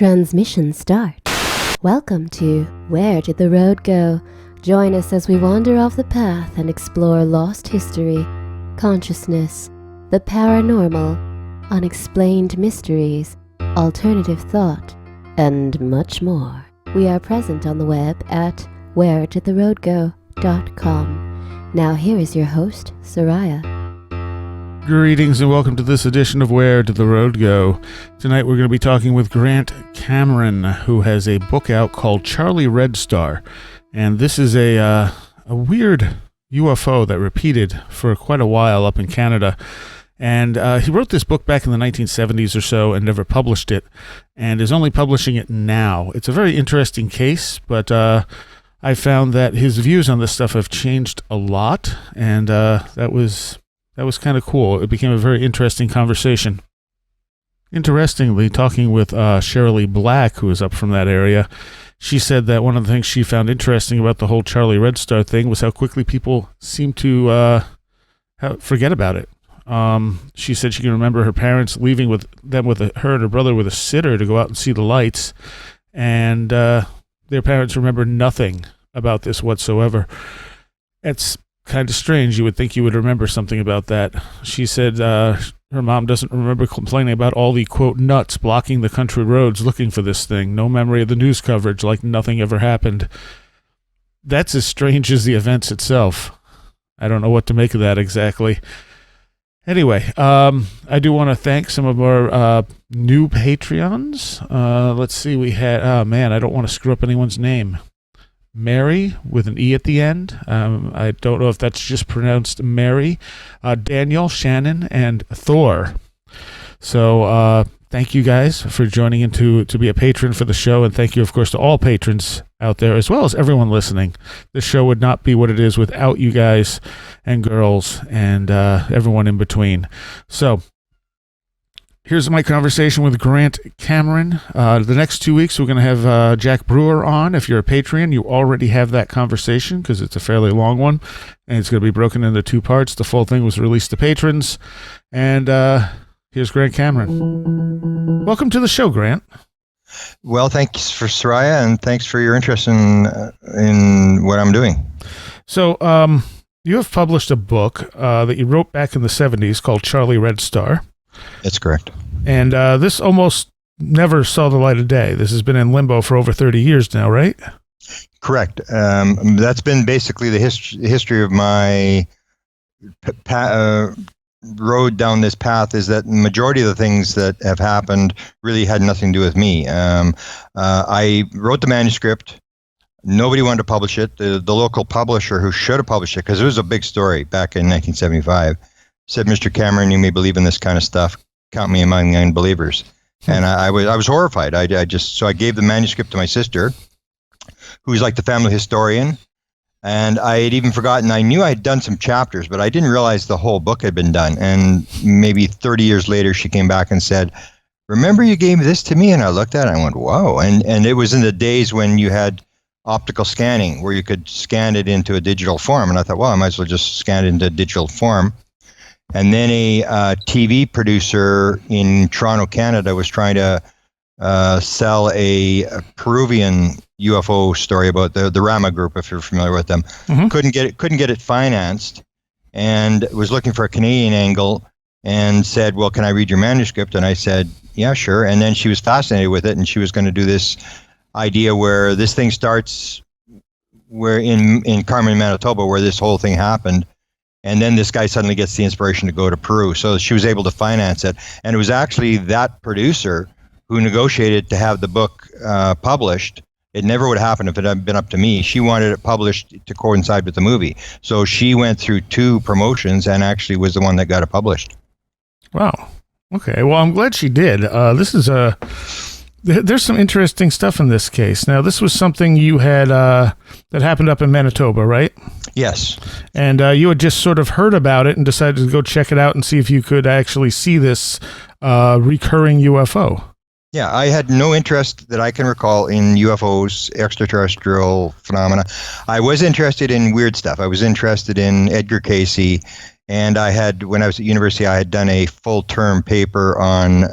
Transmission start. Welcome to Where Did the Road Go? Join us as we wander off the path and explore lost history, consciousness, the paranormal, unexplained mysteries, alternative thought, and much more. We are present on the web at wheredidtheroadgo.com. Now here is your host, Soraya. Greetings and welcome to this edition of Where Did the Road Go? Tonight we're going to be talking with Grant Cameron, who has a book out called Charlie Red Star. And this is a weird UFO that repeated for quite a while up in Canada. And he wrote this book back in the 1970s or so and never published it, and is only publishing it now. It's a very interesting case, but I found that his views on this stuff have changed a lot, and that was kind of cool. It became a very interesting conversation. Interestingly, talking with Shirley Black, who is up from that area, she said that one of the things she found interesting about the whole Charlie Red Star thing was how quickly people seem to forget about it. She said she can remember her parents leaving with her and her brother with a sitter to go out and see the lights, and their parents remember nothing about this whatsoever. It's kind of strange. You would think you would remember something about that. She said her mom doesn't remember complaining about all the, quote, nuts blocking the country roads looking for this thing. No memory of the news coverage, like nothing ever happened. That's as strange as the events itself. I don't know what to make of that exactly. Anyway, I do want to thank some of our new Patreons. Let's see, we had, I don't want to screw up anyone's name. Mary with an E at the end. I don't know if that's just pronounced Mary. Daniel, Shannon, and Thor. So thank you guys for joining in to be a patron for the show, and thank you, of course, to all patrons out there, as well as everyone listening. This show would not be what it is without you guys and girls and everyone in between. So here's my conversation with Grant Cameron. The next 2 weeks, we're going to have Jack Brewer on. If you're a Patreon, you already have that conversation because it's a fairly long one, and it's going to be broken into 2 parts. The full thing was released to patrons. And here's Grant Cameron. Welcome to the show, Grant. Well, thanks for Soraya, and thanks for your interest in what I'm doing. So you have published a book that you wrote back in the 70s called Charlie Red Star. That's correct. And this almost never saw the light of day. This has been in limbo for over 30 years now, right? Correct. That's been basically the history of my road down this path, is that the majority of the things that have happened really had nothing to do with me. I wrote the manuscript. Nobody wanted to publish it. The local publisher who should have published it, because it was a big story back in 1975, said, "Mr. Cameron, you may believe in this kind of stuff. Count me among the unbelievers." And I was horrified. I gave the manuscript to my sister, who's like the family historian. And I had even forgotten, I knew I had done some chapters, but I didn't realize the whole book had been done. And maybe 30 years later, she came back and said, "Remember you gave this to me?" And I looked at it and I went, "Whoa." And it was in the days when you had optical scanning, where you could scan it into a digital form. And I thought, well, I might as well just scan it into a digital form. And then a TV producer in Toronto, Canada, was trying to sell a Peruvian UFO story about the Rama Group, if you're familiar with them. Mm-hmm. Couldn't get it financed, and was looking for a Canadian angle, and said, "Well, can I read your manuscript?" And I said, "Yeah, sure." And then she was fascinated with it, and she was going to do this idea where this thing starts, where in Carmen, Manitoba, where this whole thing happened. And then this guy suddenly gets the inspiration to go to Peru. So she was able to finance it. And it was actually that producer who negotiated to have the book published. It never would have happened if it had been up to me. She wanted it published to coincide with the movie. So she went through 2 promotions and actually was the one that got it published. Wow. Okay. Well, I'm glad she did. There's some interesting stuff in this case. Now, this was something you had that happened up in Manitoba, right? Yes. And you had just sort of heard about it and decided to go check it out and see if you could actually see this recurring UFO. Yeah, I had no interest that I can recall in UFOs, extraterrestrial phenomena. I was interested in weird stuff. I was interested in Edgar Cayce And when I was at university, I had done a full-term paper on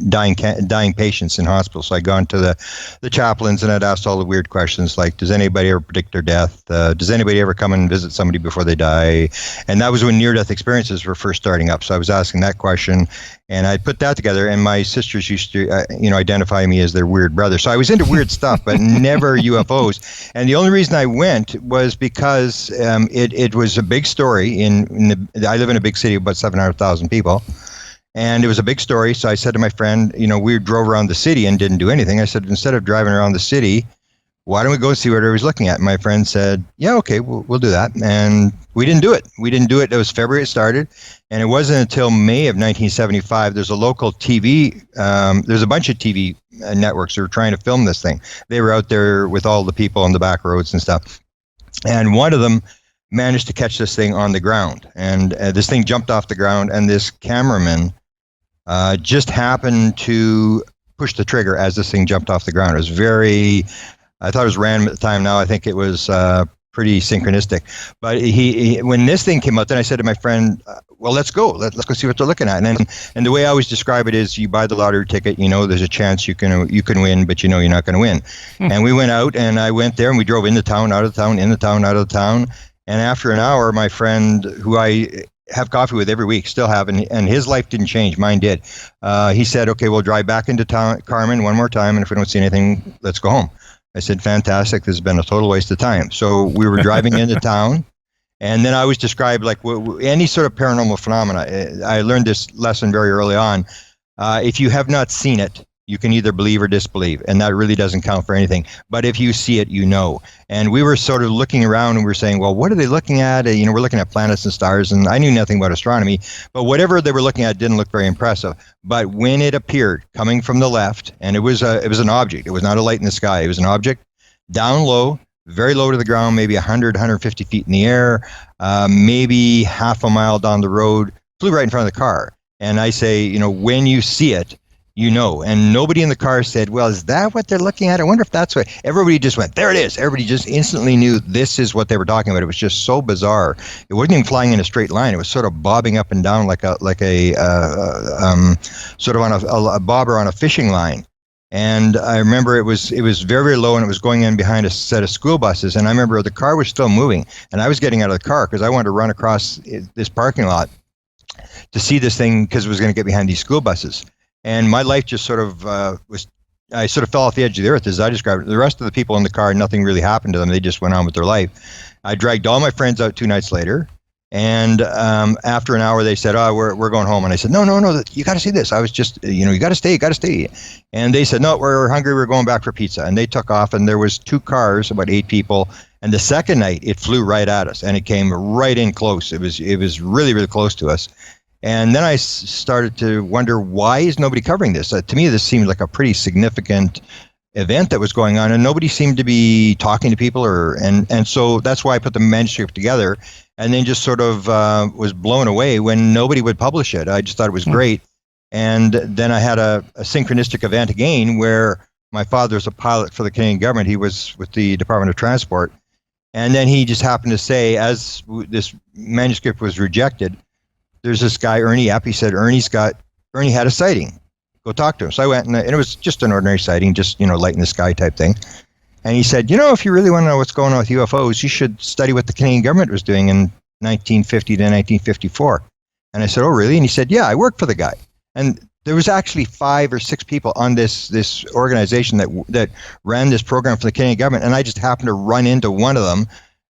dying patients in hospitals. So I'd gone to the chaplains and I'd asked all the weird questions like, does anybody ever predict their death? Does anybody ever come and visit somebody before they die? And that was when near-death experiences were first starting up. So I was asking that question, and I put that together. And my sisters used to, identify me as their weird brother. So I was into weird stuff, but never UFOs. And the only reason I went was because it was a big story. I live in a big city of about 700,000 people. And it was a big story. So I said to my friend, we drove around the city and didn't do anything. I said, instead of driving around the city, why don't we go and see what everybody's looking at? And my friend said, yeah, okay, we'll do that. And we didn't do it. It was February it started. And it wasn't until May of 1975, there's a local TV, there's a bunch of TV networks that were trying to film this thing. They were out there with all the people on the back roads and stuff. And one of them managed to catch this thing on the ground. And this thing jumped off the ground, and this cameraman just happened to push the trigger as this thing jumped off the ground. It was I thought it was random at the time. Now I think it was pretty synchronistic. But when this thing came out, then I said to my friend, well, let's go. Let's go see what they're looking at. And the way I always describe it is, you buy the lottery ticket, there's a chance you can win, but you're not going to win. And we went out, and I went there, and we drove into town, out of town, in the town, out of the town. And after an hour, my friend, who I have coffee with every week, still have, and his life didn't change, mine did. He said, okay, we'll drive back into town, Carmen, one more time, and if we don't see anything, let's go home. I said, fantastic, this has been a total waste of time. So we were driving into town, and then I always describe like any sort of paranormal phenomena. I learned this lesson very early on. If you have not seen it, you can either believe or disbelieve, and that really doesn't count for anything. But if you see it, And we were sort of looking around, and we were saying, well, what are they looking at? We're looking at planets and stars, and I knew nothing about astronomy, but whatever they were looking at didn't look very impressive. But when it appeared coming from the left, and it was an object, it was not a light in the sky, it was an object down low, very low to the ground, maybe 100, 150 feet in the air, maybe half a mile down the road, flew right in front of the car. And I say, when you see it, and nobody in the car said, well, is that what they're looking at? I wonder if that's what. Everybody just went, there it is. Everybody just instantly knew this is what they were talking about. It was just so bizarre. It wasn't even flying in a straight line. It was sort of bobbing up and down like a sort of on a bobber on a fishing line. And I remember it was very, very low, and it was going in behind a set of school buses. And I remember the car was still moving, and I was getting out of the car because I wanted to run across this parking lot to see this thing, because it was going to get behind these school buses. And my life just sort of I sort of fell off the edge of the earth, as I described it. The rest of the people in the car, nothing really happened to them. They just went on with their life. I dragged all my friends out 2 nights later. And after an hour, they said, oh, we're going home. And I said, no, you got to see this. I was just, you got to stay. And they said, no, we're hungry. We're going back for pizza. And they took off, and there was 2 cars, about 8 people. And the second night, it flew right at us, and it came right in close. It was really, really close to us. And then I started to wonder, why is nobody covering this? To me, this seemed like a pretty significant event that was going on, and nobody seemed to be talking to people, and so that's why I put the manuscript together, and then just sort of was blown away when nobody would publish it. I just thought it was great. And then I had a synchronistic event again, where my father's a pilot for the Canadian government. He was with the Department of Transport, and then he just happened to say, as this manuscript was rejected, there's this guy, Ernie Epp. He said, Ernie had a sighting. Go talk to him. So I went, and it was just an ordinary sighting, just, light in the sky type thing. And he said, if you really want to know what's going on with UFOs, you should study what the Canadian government was doing in 1950 to 1954. And I said, oh, really? And he said, yeah, I worked for the guy. And there was actually 5 or 6 people on this organization that ran this program for the Canadian government. And I just happened to run into one of them,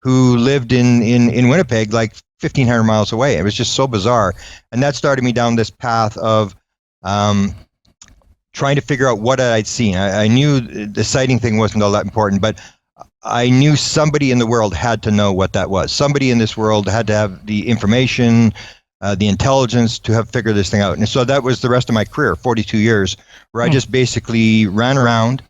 who lived in Winnipeg, like 1,500 miles away. It was just so bizarre. And that started me down this path of trying to figure out what I'd seen. I knew the sighting thing wasn't all that important, but I knew somebody in the world had to know what that was. Somebody in this world had to have the information, the intelligence to have figured this thing out. And so that was the rest of my career, 42 years, where I just basically ran around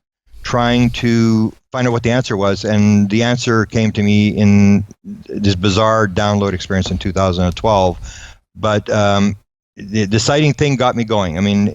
trying to find out what the answer was. And the answer came to me in this bizarre download experience in 2012. But the sighting thing got me going. I mean,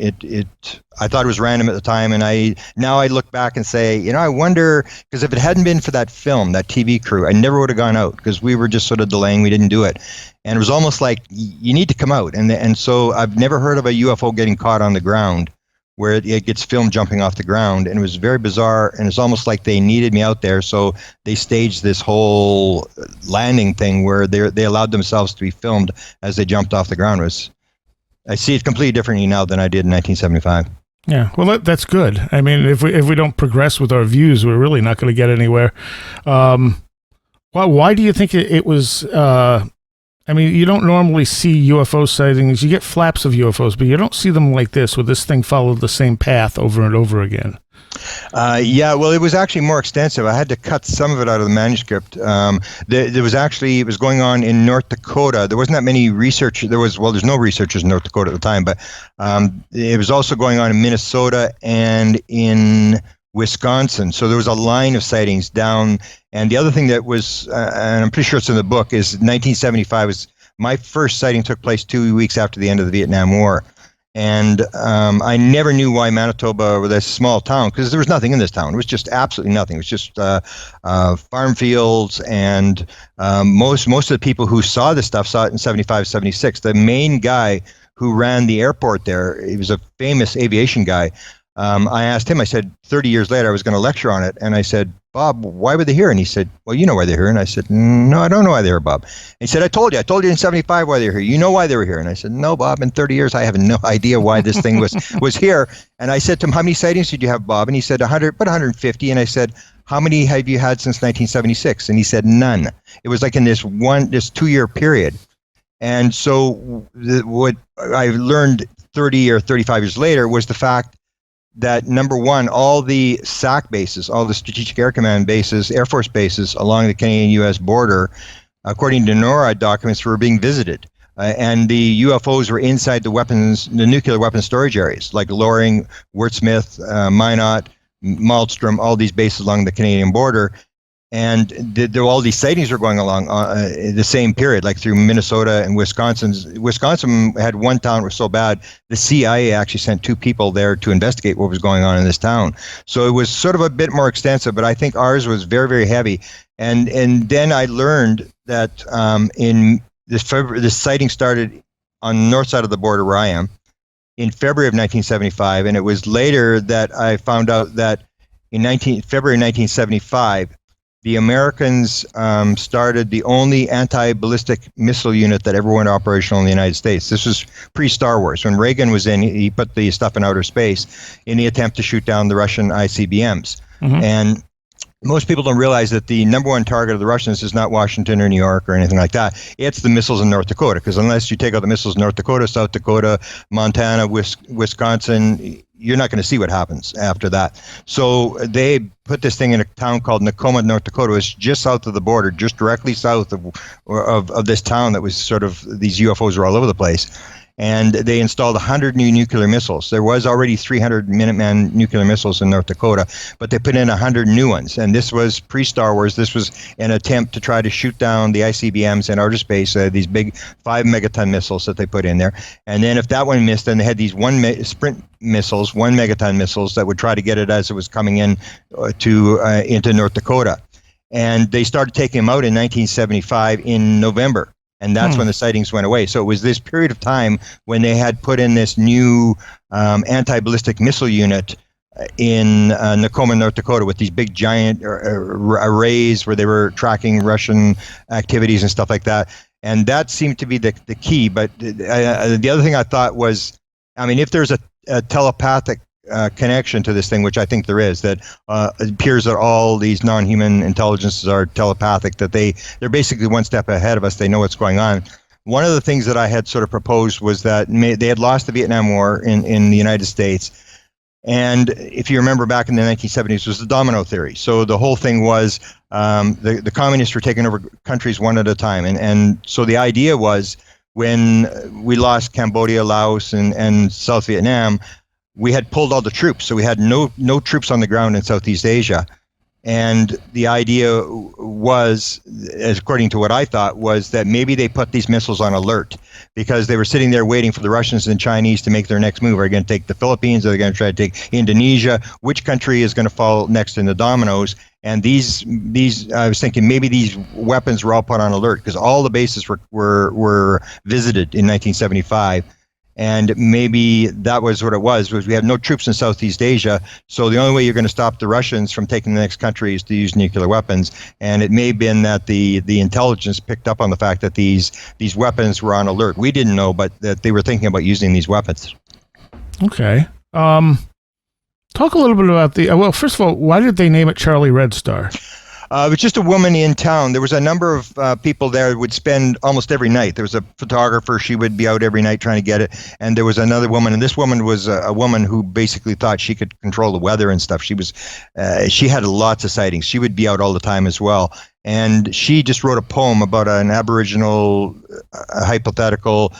I thought it was random at the time, and now I look back and say, I wonder, because if it hadn't been for that film, that TV crew, I never would have gone out, because we were just sort of delaying. We didn't do it, and it was almost like you need to come out, and so I've never heard of a UFO getting caught on the ground, where it gets filmed jumping off the ground, and it was very bizarre, and it's almost like they needed me out there, so they staged this whole landing thing where they allowed themselves to be filmed as they jumped off the ground. I see it completely differently now than I did in 1975. Yeah, well, that's good. I mean, if we don't progress with our views, we're really not going to get anywhere. Why do you think it was? I mean, you don't normally see UFO sightings. You get flaps of UFOs, but you don't see them like this, where this thing followed the same path over and over again. Yeah, well, it was actually more extensive. I had to cut some of it out of the manuscript. It was going on in North Dakota. There wasn't that many research. There's no researchers in North Dakota at the time, but it was also going on in Minnesota and in Wisconsin. So there was a line of sightings down. And the other thing that was, and I'm pretty sure it's in the book, is 1975 my first sighting took place 2 weeks after the end of the Vietnam War. And I never knew why Manitoba was a small town, because there was nothing in this town. It was just absolutely nothing. It was just farm fields, and most of the people who saw this stuff saw it in 75, 76. The main guy who ran the airport there, he was a famous aviation guy. I asked him, I said, 30 years later, I was going to lecture on it. And I said, Bob, why were they here? And he said, well, you know why they're here. And I said, no, I don't know why they're here, Bob. And he said, I told you in 75 why they're here. You know why they were here. And I said, no, Bob, in 30 years, I have no idea why this thing was here. And I said to him, how many sightings did you have, Bob? And he said, 150. And I said, how many have you had since 1976? And he said, none. It was like in this 2-year period. And so what I learned 30 or 35 years later was the fact that, number one, all the SAC bases, all the Strategic Air Command bases, Air Force bases along the Canadian-U.S. border, according to NORAD documents, were being visited. And the UFOs were inside the nuclear weapons storage areas, like Loring, Wurtsmith, Minot, Malmstrom, all these bases along the Canadian border. And all these sightings were going along the same period, like through Minnesota and Wisconsin. Wisconsin had one town that was so bad, the CIA actually sent 2 people there to investigate what was going on in this town. So it was sort of a bit more extensive, but I think ours was very, very heavy. And then I learned that in this sighting started on the north side of the border where I am in February of 1975, and it was later that I found out that in February 1975, the Americans started the only anti-ballistic missile unit that ever went operational in the United States. This was pre-Star Wars. When Reagan was in, he put the stuff in outer space in the attempt to shoot down the Russian ICBMs. Mm-hmm. And most people don't realize that the number one target of the Russians is not Washington or New York or anything like that. It's the missiles in North Dakota, because unless you take out the missiles in North Dakota, South Dakota, Montana, Wisconsin, you're not going to see what happens after that. So they put this thing in a town called Nakoma, North Dakota. It's just south of the border, just directly south of this town that was sort of, these UFOs were all over the place. And they installed 100 new nuclear missiles. There was already 300 Minuteman nuclear missiles in North Dakota, but they put in 100 new ones. And this was pre-Star Wars. This was an attempt to try to shoot down the ICBMs in outer space, these big 5-megaton missiles that they put in there. And then if that one missed, then they had these Sprint missiles, 1-megaton missiles, that would try to get it as it was coming in into North Dakota. And they started taking them out in 1975 in November. And that's when the sightings went away. So it was this period of time when they had put in this new anti-ballistic missile unit in Nakoma, North Dakota, with these big giant arrays where they were tracking Russian activities and stuff like that. And that seemed to be the key. But the other thing I thought was, I mean, if there's a telepathic connection to this thing, which I think there is, that it appears that all these non-human intelligences are telepathic, that they're basically one step ahead of us. They know what's going on. One of the things that I had sort of proposed was that they had lost the Vietnam War in the United States. And if you remember back in the 1970s, was the domino theory. So the whole thing was the communists were taking over countries one at a time. And so the idea was, when we lost Cambodia, Laos, and South Vietnam, we had pulled all the troops, so we had no troops on the ground in Southeast Asia. And the idea was, as according to what I thought, was that maybe they put these missiles on alert because they were sitting there waiting for the Russians and Chinese to make their next move. Are they going to take the Philippines? Are they going to try to take Indonesia? Which country is going to fall next in the dominoes? And these, I was thinking maybe these weapons were all put on alert because all the bases were visited in 1975. And maybe that was what it was we have no troops in Southeast Asia, so the only way you're going to stop the Russians from taking the next country is to use nuclear weapons. And it may have been that the intelligence picked up on the fact that these weapons were on alert. We didn't know, but that they were thinking about using these weapons. Okay. Talk a little bit about well, first of all, why did they name it Charlie Red Star? It was just a woman in town. There was a number of people there who would spend almost every night. There was a photographer. She would be out every night trying to get it. And there was another woman. And this woman was a woman who basically thought she could control the weather and stuff. She had lots of sightings. She would be out all the time as well. And she just wrote a poem about an Aboriginal hypothetical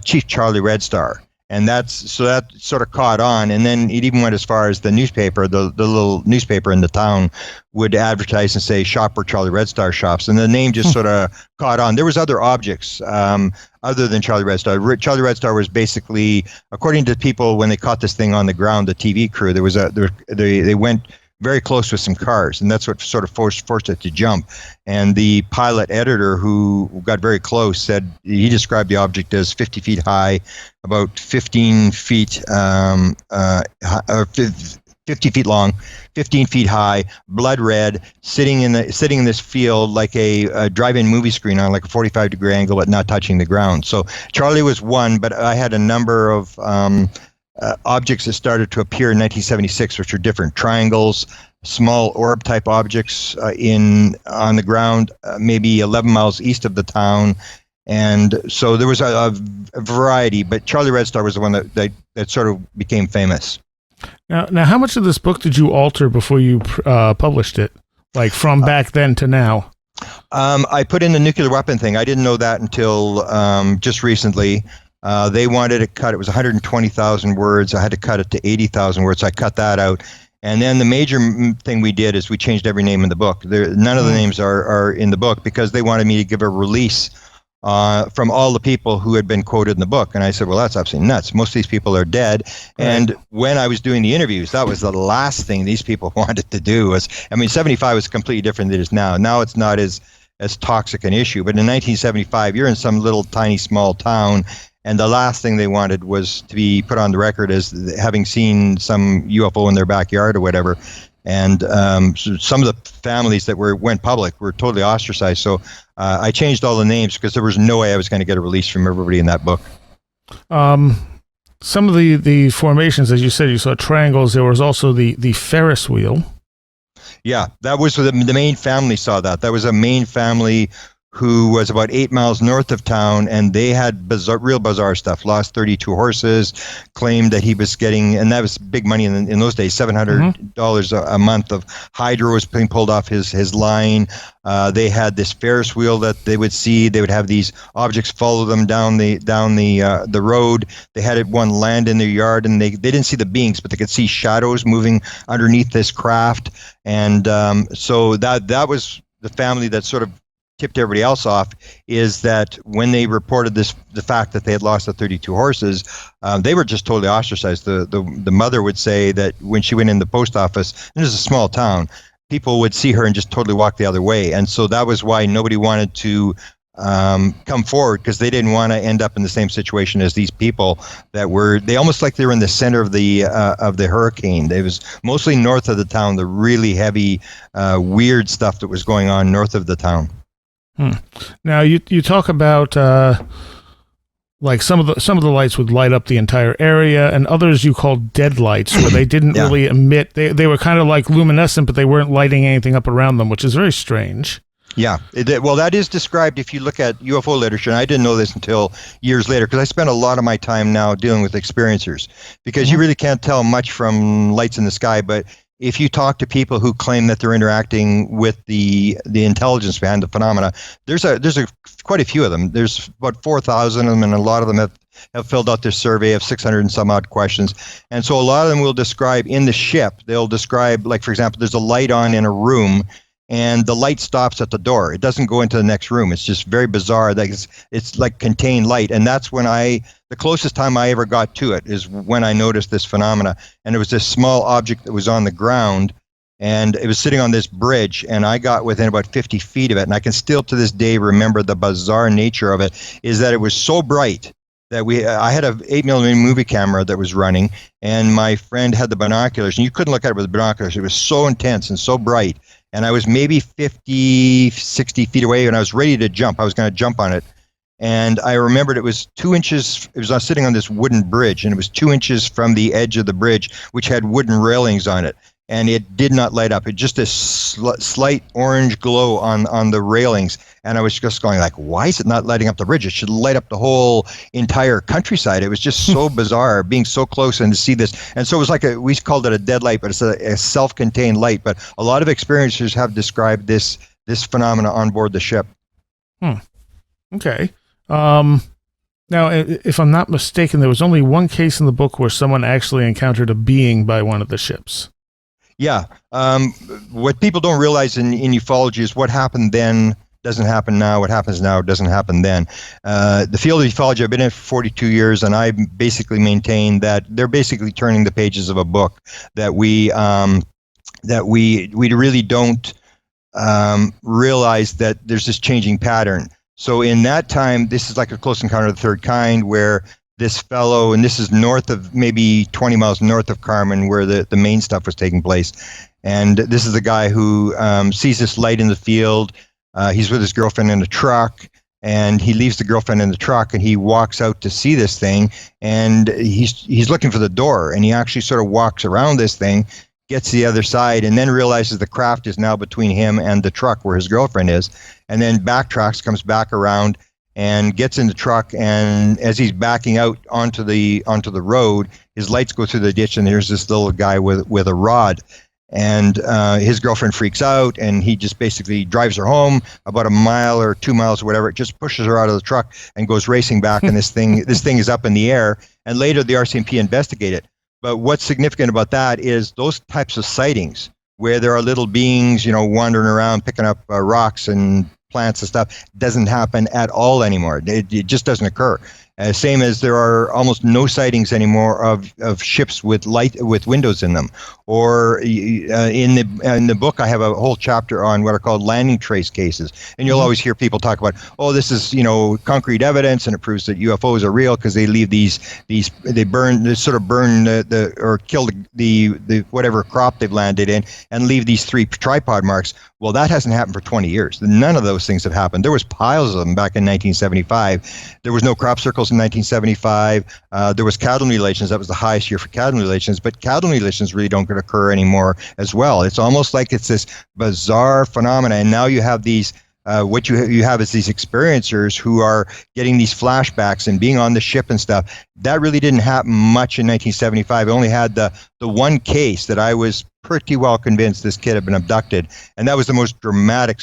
Chief Charlie Red Star. And that sort of caught on, and then it even went as far as the newspaper, the little newspaper in the town would advertise and say, "Shop where Charlie Red Star shops," and the name just sort of caught on. There was other objects other than Charlie Red Star. Charlie Red Star was basically, according to people when they caught this thing on the ground, the TV crew, they went very close with some cars, and that's what sort of forced it to jump. And the pilot editor who got very close said he described the object as 50 feet high, about 15 feet, 50 feet long, 15 feet high, blood red, sitting in this field like a drive-in movie screen on like a 45-degree angle, but not touching the ground. So Charlie was one, but I had a number of objects that started to appear in 1976, which are different triangles, small orb-type objects on the ground, maybe 11 miles east of the town. And so there was a variety, but Charlie Red Star was the one that sort of became famous. Now, how much of this book did you alter before you published it, like from back then to now? I put in the nuclear weapon thing. I didn't know that until just recently. They wanted to cut, it was 120,000 words. I had to cut it to 80,000 words. So I cut that out. And then the major thing we did is we changed every name in the book. None of the names are in the book because they wanted me to give a release from all the people who had been quoted in the book. And I said, well, that's absolutely nuts. Most of these people are dead. Right. And when I was doing the interviews, that was the last thing these people wanted to do. 75 was completely different than it is now. Now it's not as toxic an issue. But in 1975, you're in some little tiny small town, and the last thing they wanted was to be put on the record as having seen some UFO in their backyard or whatever. And so some of the families that went public were totally ostracized. So I changed all the names because there was no way I was going to get a release from everybody in that book. Some of the formations, as you said, you saw triangles. There was also the Ferris wheel. Yeah, that was the main family saw that. That was a main family who was about 8 miles north of town, and they had real bizarre stuff. Lost 32 horses, claimed that he was getting, and that was big money in those days, $700 a month of hydro was being pulled off his line. They had this Ferris wheel that they would see. They would have these objects follow them down the road. They had one land in their yard, and they didn't see the beings, but they could see shadows moving underneath this craft. And so that was the family that sort of tipped everybody else off, is that when they reported the fact that they had lost the 32 horses, they were just totally ostracized. The mother would say that when she went in the post office, and it was a small town, people would see her and just totally walk the other way. And so that was why nobody wanted to come forward, because they didn't want to end up in the same situation as these people they almost like they were in the center of the hurricane. It was mostly north of the town, the really heavy, weird stuff that was going on north of the town. Now you talk about like some of the lights would light up the entire area, and others you called dead lights, where they didn't really emit. They were kind of like luminescent, but they weren't lighting anything up around them, which is very strange. Yeah, well, that is described if you look at UFO literature, and I didn't know this until years later, because I spend a lot of my time now dealing with experiencers, because you really can't tell much from lights in the sky, but if you talk to people who claim that they're interacting with the intelligence behind the phenomena, there's quite a few of them. There's about 4,000 of them, and a lot of them have filled out this survey of 600 and some odd questions. And so a lot of them will describe in the ship, they'll describe, like, for example, there's a light on in a room and the light stops at the door. It doesn't go into the next room. It's just very bizarre. Like it's like contained light. And that's when the closest time I ever got to it is when I noticed this phenomena. And it was this small object that was on the ground, and it was sitting on this bridge, and I got within about 50 feet of it. And I can still to this day remember the bizarre nature of it, is that it was so bright that I had a 8mm movie camera that was running, and my friend had the binoculars, and you couldn't look at it with the binoculars. It was so intense and so bright. And I was maybe 50, 60 feet away, and I was ready to jump. I was going to jump on it. And I remembered it was 2 inches. It was sitting on this wooden bridge, and it was 2 inches from the edge of the bridge, which had wooden railings on it. And it did not light up. It just a slight orange glow on the railings. And I was just going like, why is it not lighting up the bridge? It should light up the whole entire countryside. It was just so bizarre being so close and to see this. And so it was like we called it a dead light, but it's a self-contained light. But a lot of experiencers have described this phenomena on board the ship. Okay. Now, if I'm not mistaken, there was only one case in the book where someone actually encountered a being by one of the ships. Yeah. What people don't realize in ufology is what happened then doesn't happen now. What happens now doesn't happen then. The field of ufology, I've been in it for 42 years, and I basically maintain that they're basically turning the pages of a book, that we really don't realize that there's this changing pattern. So in that time, this is like a close encounter of the third kind, where this fellow, and this is north of, maybe 20 miles north of Carmen, where the main stuff was taking place. And this is the guy who sees this light in the field. He's with his girlfriend in a truck, and he leaves the girlfriend in the truck, and he walks out to see this thing, and he's looking for the door, and he actually sort of walks around this thing, gets to the other side, and then realizes the craft is now between him and the truck where his girlfriend is, and then backtracks, comes back around, and gets in the truck, and as he's backing out onto the road, his lights go through the ditch, and there's this little guy with a rod, and his girlfriend freaks out, and he just basically drives her home about a mile or 2 miles or whatever. It just pushes her out of the truck and goes racing back, and this thing is up in the air, and later the RCMP investigate it. But what's significant about that is those types of sightings where there are little beings, wandering around picking up rocks and plants and stuff, doesn't happen at all anymore. It just doesn't occur. Same as there are almost no sightings anymore of ships with windows in them. Or in the book, I have a whole chapter on what are called landing trace cases. And you'll always hear people talk about, oh, this is concrete evidence, and it proves that UFOs are real because they leave they burn or kill the whatever crop they've landed in and leave these 3 tripod marks. Well, that hasn't happened for 20 years. None of those things have happened. There was piles of them back in 1975. There was no crop circles in 1975. There was cattle mutilations. That was the highest year for cattle mutilations. But cattle mutilations really don't occur anymore as well. It's almost like it's this bizarre phenomena. And now you have these, what you have is these experiencers who are getting these flashbacks and being on the ship and stuff. That really didn't happen much in 1975. I only had the one case that I was pretty well convinced this kid had been abducted. And that was the most dramatic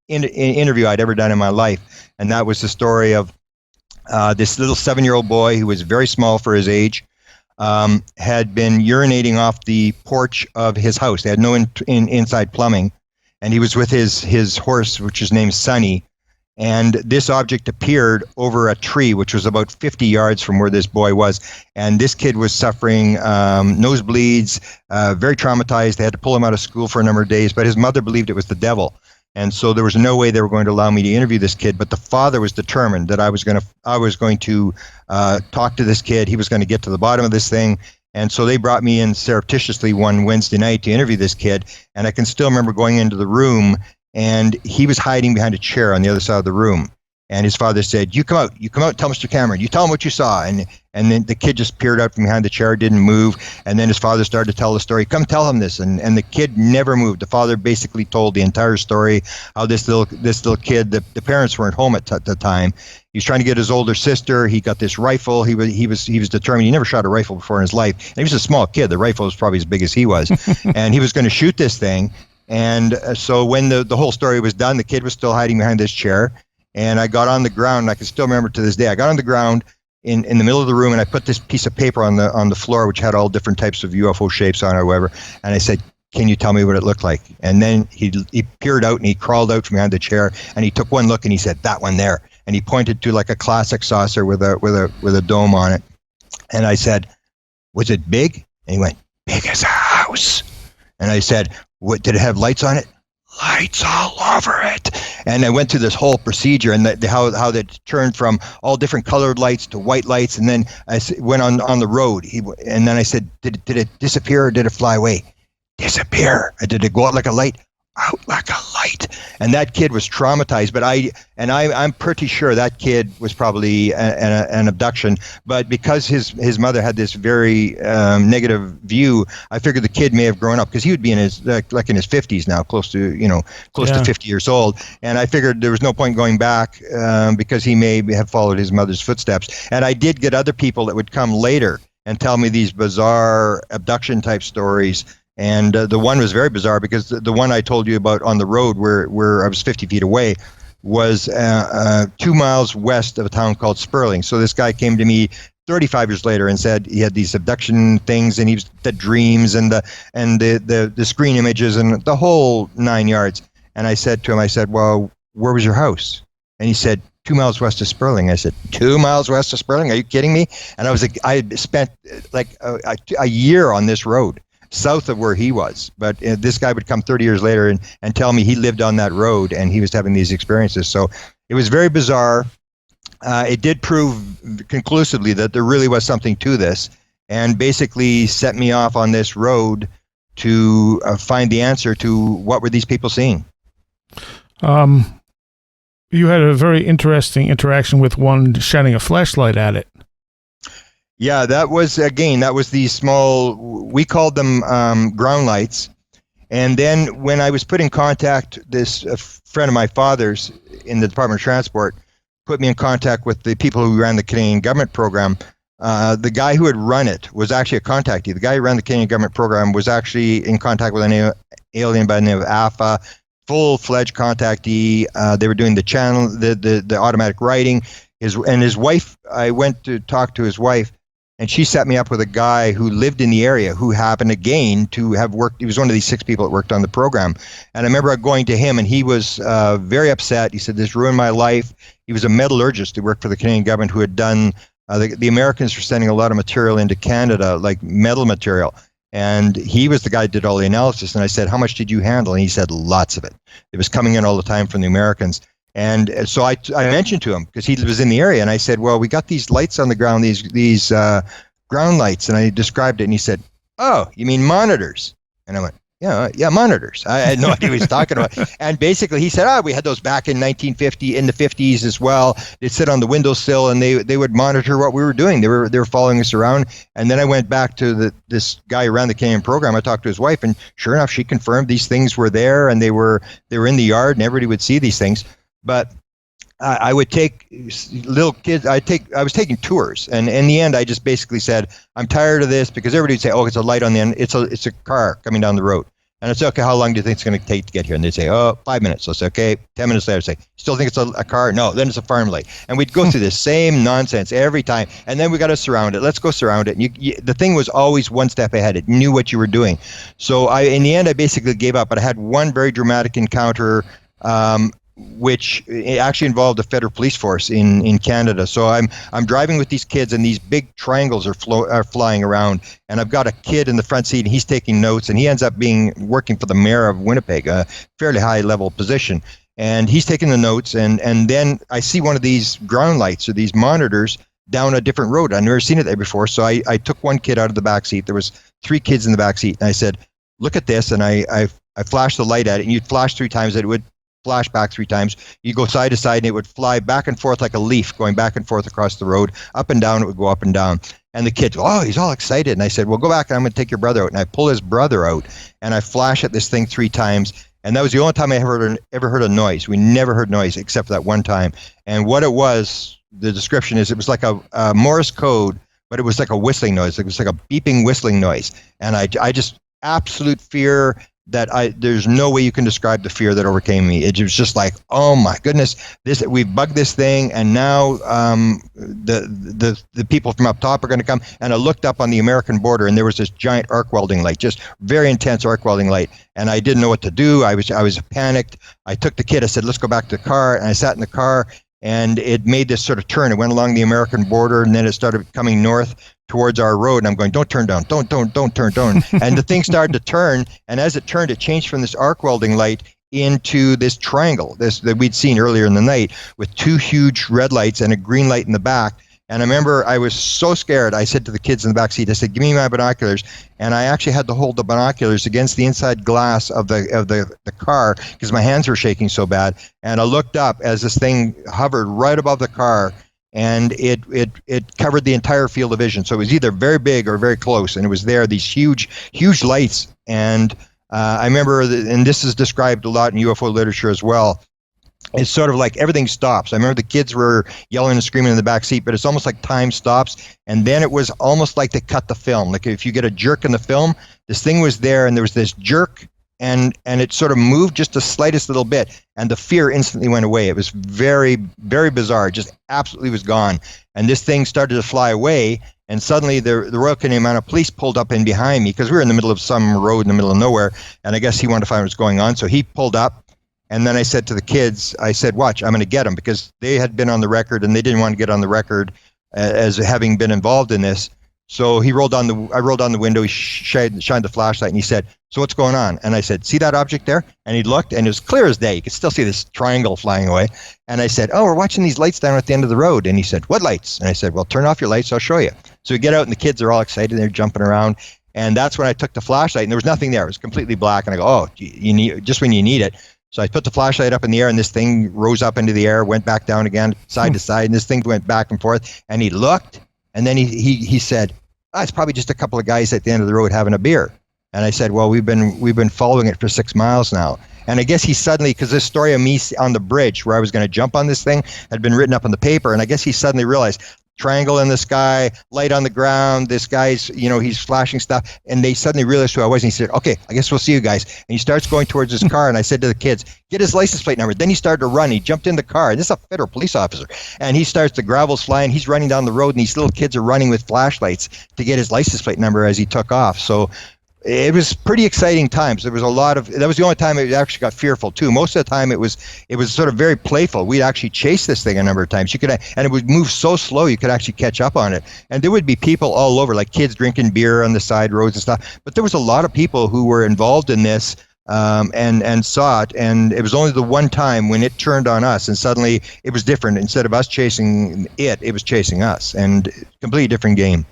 interview I'd ever done in my life. And that was the story of this little 7-year-old boy who was very small for his age, had been urinating off the porch of his house. They had no inside plumbing. And he was with his horse, which is named Sonny. And this object appeared over a tree, which was about 50 yards from where this boy was. And this kid was suffering nosebleeds, very traumatized. They had to pull him out of school for a number of days, but his mother believed it was the devil. And so there was no way they were going to allow me to interview this kid. But the father was determined that I was going to talk to this kid. He was going to get to the bottom of this thing. And so they brought me in surreptitiously one Wednesday night to interview this kid. And I can still remember going into the room, and he was hiding behind a chair on the other side of the room. And his father said, you come out, tell Mr. Cameron, you tell him what you saw. And then the kid just peered out from behind the chair, didn't move. And then his father started to tell the story, come tell him this. And the kid never moved. The father basically told the entire story, how this little kid, the parents weren't home at the time. He was trying to get his older sister. He got this rifle. He was determined. He never shot a rifle before in his life. And he was a small kid. The rifle was probably as big as he was. And he was going to shoot this thing. And so when the whole story was done, the kid was still hiding behind this chair. And I got on the ground, and I can still remember to this day. I got on the ground, in the middle of the room, and I put this piece of paper on the floor, which had all different types of UFO shapes on it or whatever. And I said, "Can you tell me what it looked like?" And then he peered out and he crawled out from behind the chair and he took one look and he said, "That one there." And he pointed to like a classic saucer with a dome on it. And I said, "Was it big?" And he went, "Big as a house." And I said, "What did it have lights on it?" "Lights all over it." And I went through this whole procedure and how that turned from all different colored lights to white lights. And then I went on the road. And then I said, did it disappear or did it fly away?" "Disappear." "Did it go out like a light?" "Out like a light." And that kid was traumatized. But I'm pretty sure that kid was probably an abduction. But because his mother had this very negative view, I figured the kid may have grown up, because he would be in his like in his 50s now, close to 50 years old. And I figured there was no point going back because he may have followed his mother's footsteps. And I did get other people that would come later and tell me these bizarre abduction type stories. And the one was very bizarre, because the one I told you about on the road where I was 50 feet away was 2 miles west of a town called Sperling. So this guy came to me 35 years later and said he had these abduction things, and he was the dreams and the screen images and the whole 9 yards. And I said to him, "Well, where was your house?" And he said, 2 miles west of Sperling. I said, 2 miles west of Sperling? Are you kidding me? And I had spent like a year on this road, south of where he was. But this guy would come 30 years later and tell me he lived on that road and he was having these experiences. So it was very bizarre. It did prove conclusively that there really was something to this, and basically set me off on this road to find the answer to what were these people seeing. You had a very interesting interaction with one shining a flashlight at it. Yeah, that was these small, we called them ground lights. And then when I was put in contact, this friend of my father's in the Department of Transport put me in contact with the people who ran the Canadian government program. The guy who had run it was actually a contactee. The guy who ran the Canadian government program was actually in contact with an alien by the name of AFA, full-fledged contactee. They were doing the channel, the automatic writing. His wife, I went to talk to his wife, and she set me up with a guy who lived in the area who happened again to have worked. He was one of these 6 people that worked on the program. And I remember going to him, and he was very upset. He said, "This ruined my life." He was a metallurgist who worked for the Canadian government, who had done, the Americans were sending a lot of material into Canada, like metal material. And he was the guy who did all the analysis. And I said, "How much did you handle?" And he said, "Lots of it." It was coming in all the time from the Americans. And so I mentioned to him, because he was in the area, and I said, "Well, we got these lights on the ground, these ground lights." And I described it, and he said, "Oh, you mean monitors?" And I went, yeah, monitors. I had no idea what he was talking about. And basically he said, we had those back in 1950, in the 50s as well. They'd sit on the windowsill and they would monitor what we were doing. They were following us around. And then I went back to this guy who ran the Canadian program. I talked to his wife, and sure enough, she confirmed these things were there, and they were in the yard, and everybody would see these things. But I would take little kids. I was taking tours, and in the end, I just basically said, "I'm tired of this," because everybody would say, "Oh, it's a light on the end. It's a car coming down the road." And I'd say, "Okay, how long do you think it's going to take to get here?" And they'd say, 5 minutes. So I say, "Okay." 10 minutes later, I'd say, "Still think it's a car?" "No." "Then it's a farm light." And we'd go through the same nonsense every time. And then we got to surround it. Let's go surround it. And the thing was always one step ahead. It knew what you were doing. So in the end, I basically gave up. But I had one very dramatic encounter, which actually involved a federal police force in Canada. So I'm driving with these kids, and these big triangles are flying around, and I've got a kid in the front seat, and he's taking notes, and he ends up working for the mayor of Winnipeg, a fairly high level position, and he's taking the notes, and then I see one of these ground lights or these monitors down a different road. I've never seen it there before, so I took one kid out of the back seat. There was 3 kids in the back seat, and I said, "Look at this," and I flashed the light at it, and you'd flash 3 times, and it would flash back 3 times. You go side to side, and it would fly back and forth like a leaf going back and forth across the road. Up and down, it would go up and down. And the kids, he's all excited. And I said, "Well, go back, and I'm going to take your brother out." And I pull his brother out, and I flash at this thing 3 times. And that was the only time I ever heard a noise. We never heard noise except for that one time. And what it was, the description is, it was like a Morse code, but it was like a whistling noise. It was like a beeping whistling noise. And I just absolute fear there's no way you can describe the fear that overcame me. It was just like, oh my goodness, we've bugged this thing, and now the people from up top are going to come. And I looked up on the American border, and there was this giant arc welding light, just very intense arc welding light. And I didn't know what to do. I was panicked. I took the kid. I said, let's go back to the car. And I sat in the car, and it made this sort of turn. It went along the American border, and then it started coming north towards our road, and I'm going, don't turn down, don't turn down. And the thing started to turn, and as it turned, it changed from this arc welding light into this triangle, that we'd seen earlier in the night, with two huge red lights and a green light in the back. And I remember I was so scared, I said to the kids in the back seat, I said, give me my binoculars. And I actually had to hold the binoculars against the inside glass of the car because my hands were shaking so bad. And I looked up as this thing hovered right above the car, and it covered the entire field of vision. So it was either very big or very close, and it was there, these huge lights. And I remember, and this is described a lot in UFO literature as well, it's sort of like everything stops. I remember the kids were yelling and screaming in the back seat, but it's almost like time stops, and then it was almost like they cut the film. Like if you get a jerk in the film, this thing was there, and there was this jerk, and it sort of moved just the slightest little bit, and the fear instantly went away. It was very, very bizarre. It just absolutely was gone. And this thing started to fly away, and suddenly the Royal Canadian Mounted Police pulled up in behind me, because we were in the middle of some road in the middle of nowhere, and I guess he wanted to find what was going on, so he pulled up. And then I said to the kids, I said, watch, I'm going to get them, because they had been on the record, and they didn't want to get on the record as having been involved in this. So I rolled down the window, he shined the flashlight, and he said, so what's going on? And I said, see that object there? And he looked, and it was clear as day. You could still see this triangle flying away. And I said, oh, we're watching these lights down at the end of the road. And he said, what lights? And I said, well, turn off your lights, I'll show you. So we get out, and the kids are all excited, they're jumping around. And that's when I took the flashlight, and there was nothing there. It was completely black. And I go, oh, you need, just when you need it. So I put the flashlight up in the air, and this thing rose up into the air, went back down again, side to side, and this thing went back and forth. And he looked, and then he said, it's probably just a couple of guys at the end of the road having a beer. And I said, well, we've been following it for 6 miles now. And I guess he suddenly, because this story of me on the bridge where I was going to jump on this thing had been written up on the paper, and I guess he suddenly realized, triangle in the sky, light on the ground, this guy's, he's flashing stuff, and they suddenly realized who I was, and he said, okay, I guess we'll see you guys. And he starts going towards his car, and I said to the kids, get his license plate number. Then he started to run. He jumped in the car, and this is a federal police officer, and he starts, the gravel's flying, he's running down the road, and these little kids are running with flashlights to get his license plate number as he took off. So it was pretty exciting times. There was that was the only time it actually got fearful too. Most of the time it was sort of very playful. We'd actually chase this thing a number of times. And it would move so slow you could actually catch up on it. And there would be people all over, like kids drinking beer on the side roads and stuff. But there was a lot of people who were involved in this and saw it. And it was only the one time when it turned on us, and suddenly it was different. Instead of us chasing it was chasing us, and completely different game.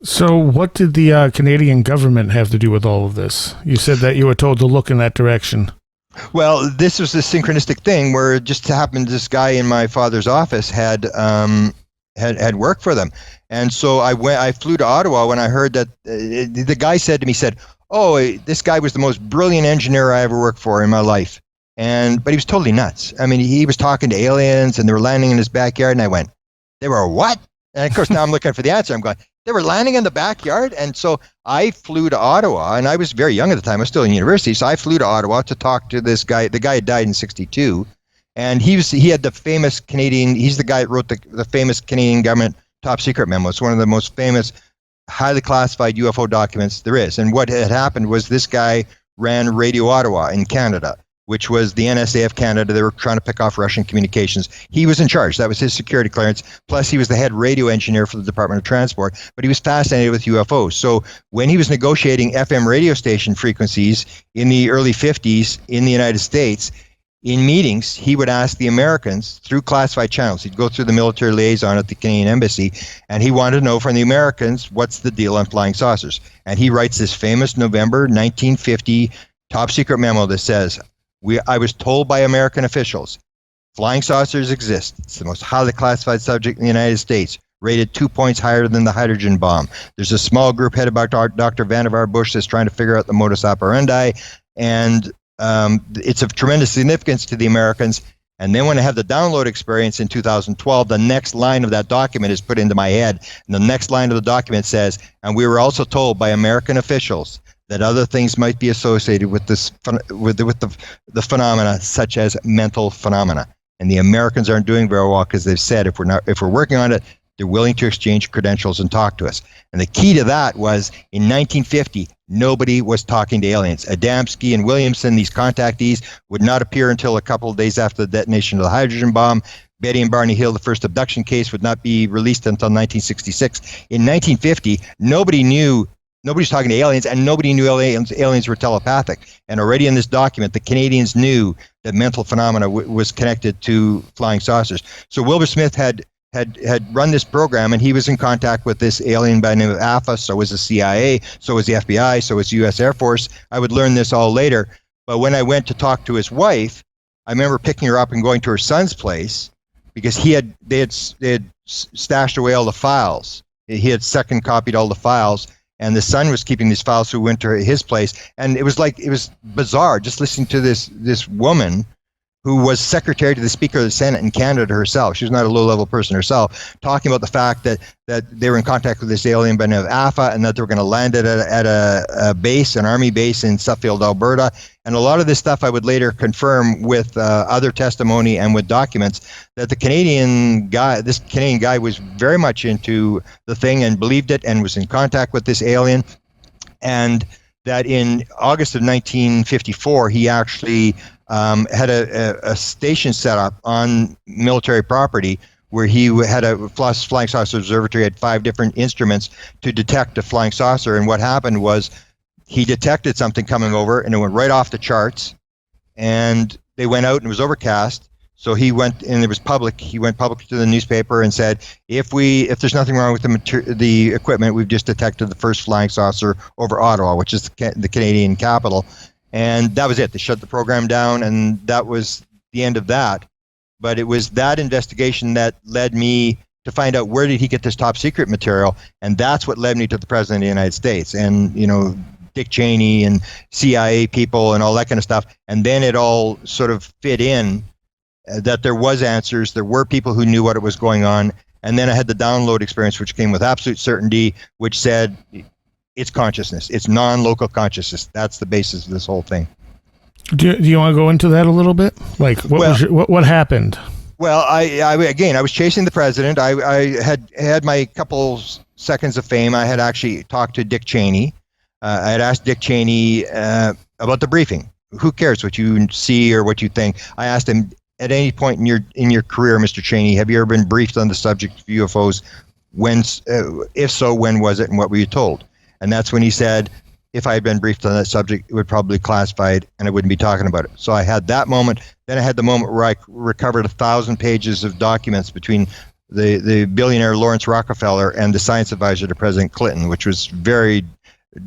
So what did the Canadian government have to do with all of this? You said that you were told to look in that direction. Well, this was a synchronistic thing where it just happened this guy in my father's office had worked for them. And so I flew to Ottawa when I heard that the guy said to me, oh, this guy was the most brilliant engineer I ever worked for in my life. But he was totally nuts. I mean, he was talking to aliens, and they were landing in his backyard, and I went, they were what? And of course, now I'm looking for the answer. I'm going, they were landing in the backyard? And so I flew to Ottawa, and I was very young at the time. I was still in university. So I flew to Ottawa to talk to this guy. The guy had died in 1962. And he had the famous Canadian, he's the guy that wrote the famous Canadian government top secret memo. It's one of the most famous, highly classified UFO documents there is. And what had happened was this guy ran Radio Ottawa in Canada, which was the NSA of Canada. They were trying to pick off Russian communications. He was in charge. That was his security clearance. Plus, he was the head radio engineer for the Department of Transport, but he was fascinated with UFOs. So when he was negotiating FM radio station frequencies in the early 50s in the United States, in meetings, he would ask the Americans through classified channels. He'd go through the military liaison at the Canadian Embassy, and he wanted to know from the Americans, what's the deal on flying saucers? And he writes this famous November 1950 top secret memo that says, I was told by American officials, flying saucers exist. It's the most highly classified subject in the United States, rated 2 points higher than the hydrogen bomb. There's a small group headed by Dr. Vannevar Bush that's trying to figure out the modus operandi, and it's of tremendous significance to the Americans. And then when I have the download experience in 2012, the next line of that document is put into my head. And the next line of the document says, and we were also told by American officials that other things might be associated with this with the phenomena, such as mental phenomena. And the Americans aren't doing very well because they've said if we're working on it, they're willing to exchange credentials and talk to us. And the key to that was in 1950, nobody was talking to aliens. Adamski and Williamson, these contactees, would not appear until a couple of days after the detonation of the hydrogen bomb. Betty and Barney Hill, the first abduction case, would not be released until 1966. In 1950, nobody's talking to aliens, and nobody knew aliens were telepathic. And already in this document, the Canadians knew that mental phenomena was connected to flying saucers. So Wilbur Smith had run this program, and he was in contact with this alien by the name of AFA. So was the CIA, so was the FBI, so was the U.S. Air Force. I would learn this all later. But when I went to talk to his wife, I remember picking her up and going to her son's place because they had stashed away all the files. He had second copied all the files. And the son was keeping these files, so we went to his place. And it was bizarre just listening to this woman who was secretary to the Speaker of the Senate in Canada herself. She was not a low-level person herself, talking about the fact that they were in contact with this alien by the name of AFA, and that they were going to land it at a base, an army base in Suffield, Alberta. And a lot of this stuff I would later confirm with other testimony and with documents that this Canadian guy was very much into the thing and believed it and was in contact with this alien. And that in August of 1954, he actually had a station set up on military property where he had a flying saucer observatory, had 5 different instruments to detect a flying saucer. And what happened was he detected something coming over, and it went right off the charts. And they went out, and it was overcast. So he went, and it was public. He went public to the newspaper and said, if there's nothing wrong with the equipment, we've just detected the first flying saucer over Ottawa, which is the Canadian capital. And that was it. They shut the program down, and that was the end of that. But it was that investigation that led me to find out where did he get this top secret material, and that's what led me to the President of the United States. And, Dick Cheney and CIA people and all that kind of stuff. And then it all sort of fit in that there was answers, there were people who knew what was going on. And then I had the download experience, which came with absolute certainty, which said, it's consciousness. It's non-local consciousness. That's the basis of this whole thing. Do you want to go into that a little bit? Like, what happened? Well, I was chasing the president. I had my couple seconds of fame. I had actually talked to Dick Cheney. I had asked Dick Cheney about the briefing. Who cares what you see or what you think? I asked him, at any point in your career, Mr. Cheney, have you ever been briefed on the subject of UFOs? When, if so, when was it, and what were you told? And that's when he said, if I had been briefed on that subject, it would probably be classified and I wouldn't be talking about it. So I had that moment. Then I had the moment where I recovered 1,000 pages of documents between the billionaire Lawrence Rockefeller and the science advisor to President Clinton, which was very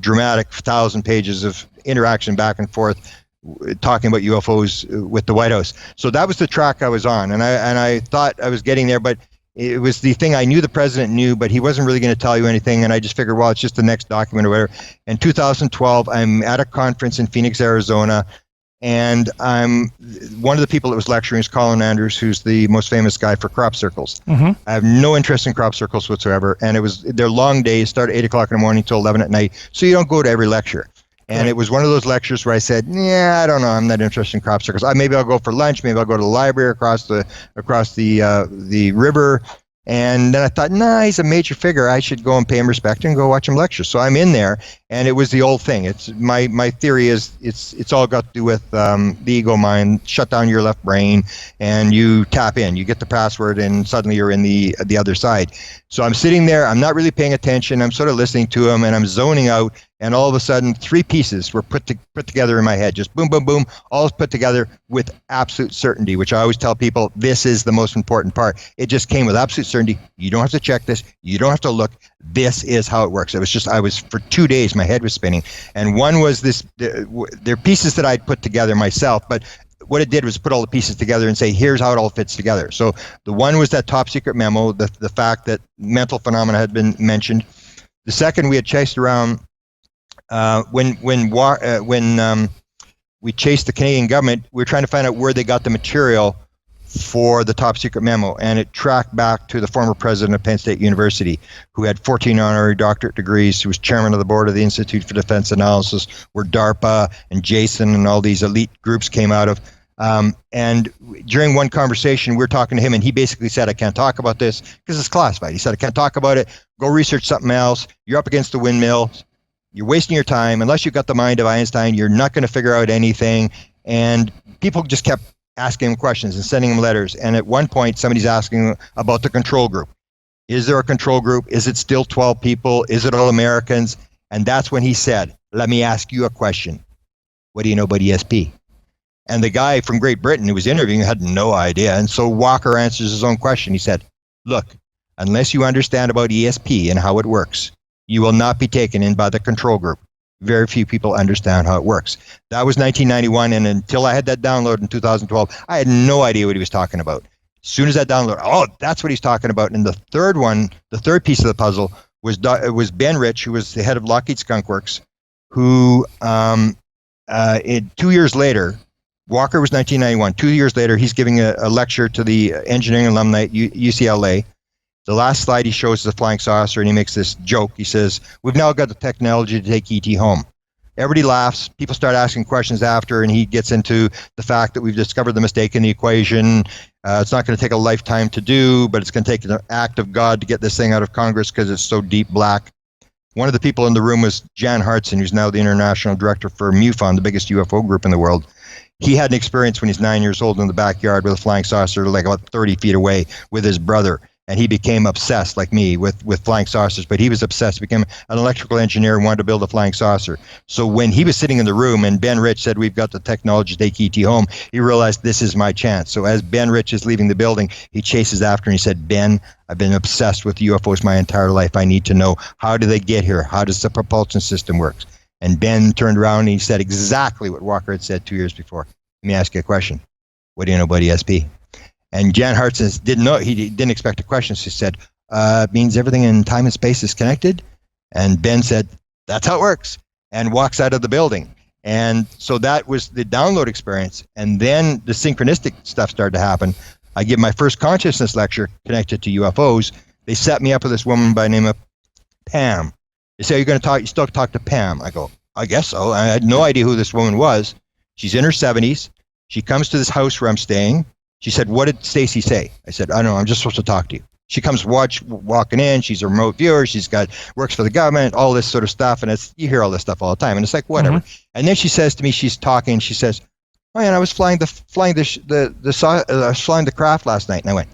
dramatic, 1,000 pages of interaction back and forth talking about UFOs with the White House. So that was the track I was on. And I thought I was getting there, but it was the thing I knew the president knew, but he wasn't really going to tell you anything. And I just figured, well, it's just the next document or whatever. In 2012, I'm at a conference in Phoenix, Arizona, and I'm one of the people that was lecturing is Colin Andrews, who's the most famous guy for crop circles. Mm-hmm. I have no interest in crop circles whatsoever. And they're long days, start at 8 o'clock in the morning till 11 at night. So you don't go to every lecture. And it was one of those lectures where I said, yeah, I don't know, I'm not interested in crop circles. Maybe I'll go for lunch. Maybe I'll go to the library across the river. And then I thought, he's a major figure. I should go and pay him respect and go watch him lecture. So I'm in there, and it was the old thing. It's my theory is it's all got to do with the ego mind. Shut down your left brain, and you tap in. You get the password, and suddenly you're in the other side. So I'm sitting there. I'm not really paying attention. I'm sort of listening to him, and I'm zoning out. And all of a sudden, 3 pieces were put together in my head. Just boom, boom, boom, all put together with absolute certainty, which I always tell people, this is the most important part. It just came with absolute certainty. You don't have to check this. You don't have to look. This is how it works. It was just, for 2 days, my head was spinning. And one was they're pieces that I'd put together myself, but what it did was put all the pieces together and say, here's how it all fits together. So the one was that top secret memo, the fact that mental phenomena had been mentioned. The second, we had chased around when we chased the Canadian government, we were trying to find out where they got the material for the top secret memo, and it tracked back to the former president of Penn State University, who had 14 honorary doctorate degrees, who was chairman of the board of the Institute for Defense Analysis, where DARPA and JASON and all these elite groups came out of. And during one conversation, we were talking to him, and he basically said, I can't talk about this because it's classified. He said, I can't talk about it. Go research something else. You're up against the windmill. You're wasting your time. Unless you've got the mind of Einstein, you're not going to figure out anything. And people just kept asking him questions and sending him letters. And at one point, somebody's asking about the control group. Is there a control group? Is it still 12 people? Is it all Americans? And that's when he said, let me ask you a question. What do you know about ESP? And the guy from Great Britain who was interviewing had no idea. And so Walker answers his own question. He said, look, unless you understand about ESP and how it works, you will not be taken in by the control group. Very few people understand how it works. That was 1991, and until I had that download in 2012, I had no idea what he was talking about. As soon as that download, oh, that's what he's talking about. And the third one, the third piece of the puzzle was Ben Rich, who was the head of Lockheed Skunk Works, who 2 years later, Walker was 1991. 2 years later, he's giving a lecture to the engineering alumni at UCLA. The last slide he shows is a flying saucer, and he makes this joke. He says, we've now got the technology to take ET home. Everybody laughs. People start asking questions after, and he gets into the fact that we've discovered the mistake in the equation. It's not going to take a lifetime to do, but it's going to take an act of God to get this thing out of Congress because it's so deep black. One of the people in the room was Jan Hartson, who's now the international director for MUFON, the biggest UFO group in the world. He had an experience when he's 9 years old in the backyard with a flying saucer like about 30 feet away with his brother. And he became obsessed, like me, with flying saucers. But he was obsessed, became an electrical engineer and wanted to build a flying saucer. So when he was sitting in the room and Ben Rich said, we've got the technology to take ET home, he realized this is my chance. So as Ben Rich is leaving the building, he chases after and he said, Ben, I've been obsessed with UFOs my entire life. I need to know, how do they get here? How does the propulsion system work? And Ben turned around and he said exactly what Walker had said 2 years before. Let me ask you a question. What do you know about ESP? And Jan Hartson didn't know. He didn't expect a question. So he said, it means everything in time and space is connected. And Ben said, that's how it works, and walks out of the building. And so that was the download experience. And then the synchronistic stuff started to happen. I give my first consciousness lecture connected to UFOs. They set me up with this woman by the name of Pam. They say, you still talk to Pam? I go, I guess so. I had no idea who this woman was. She's in her 70s. She comes to this house where I'm staying. She said, what did Stacy say? I said, I don't know. I'm just supposed to talk to you. She comes walking in. She's a remote viewer. Works for the government, all this sort of stuff. And you hear all this stuff all the time. And it's like, whatever. Mm-hmm. And then she says to me, she's talking. She says, oh, yeah, I was flying the craft last night. And I went,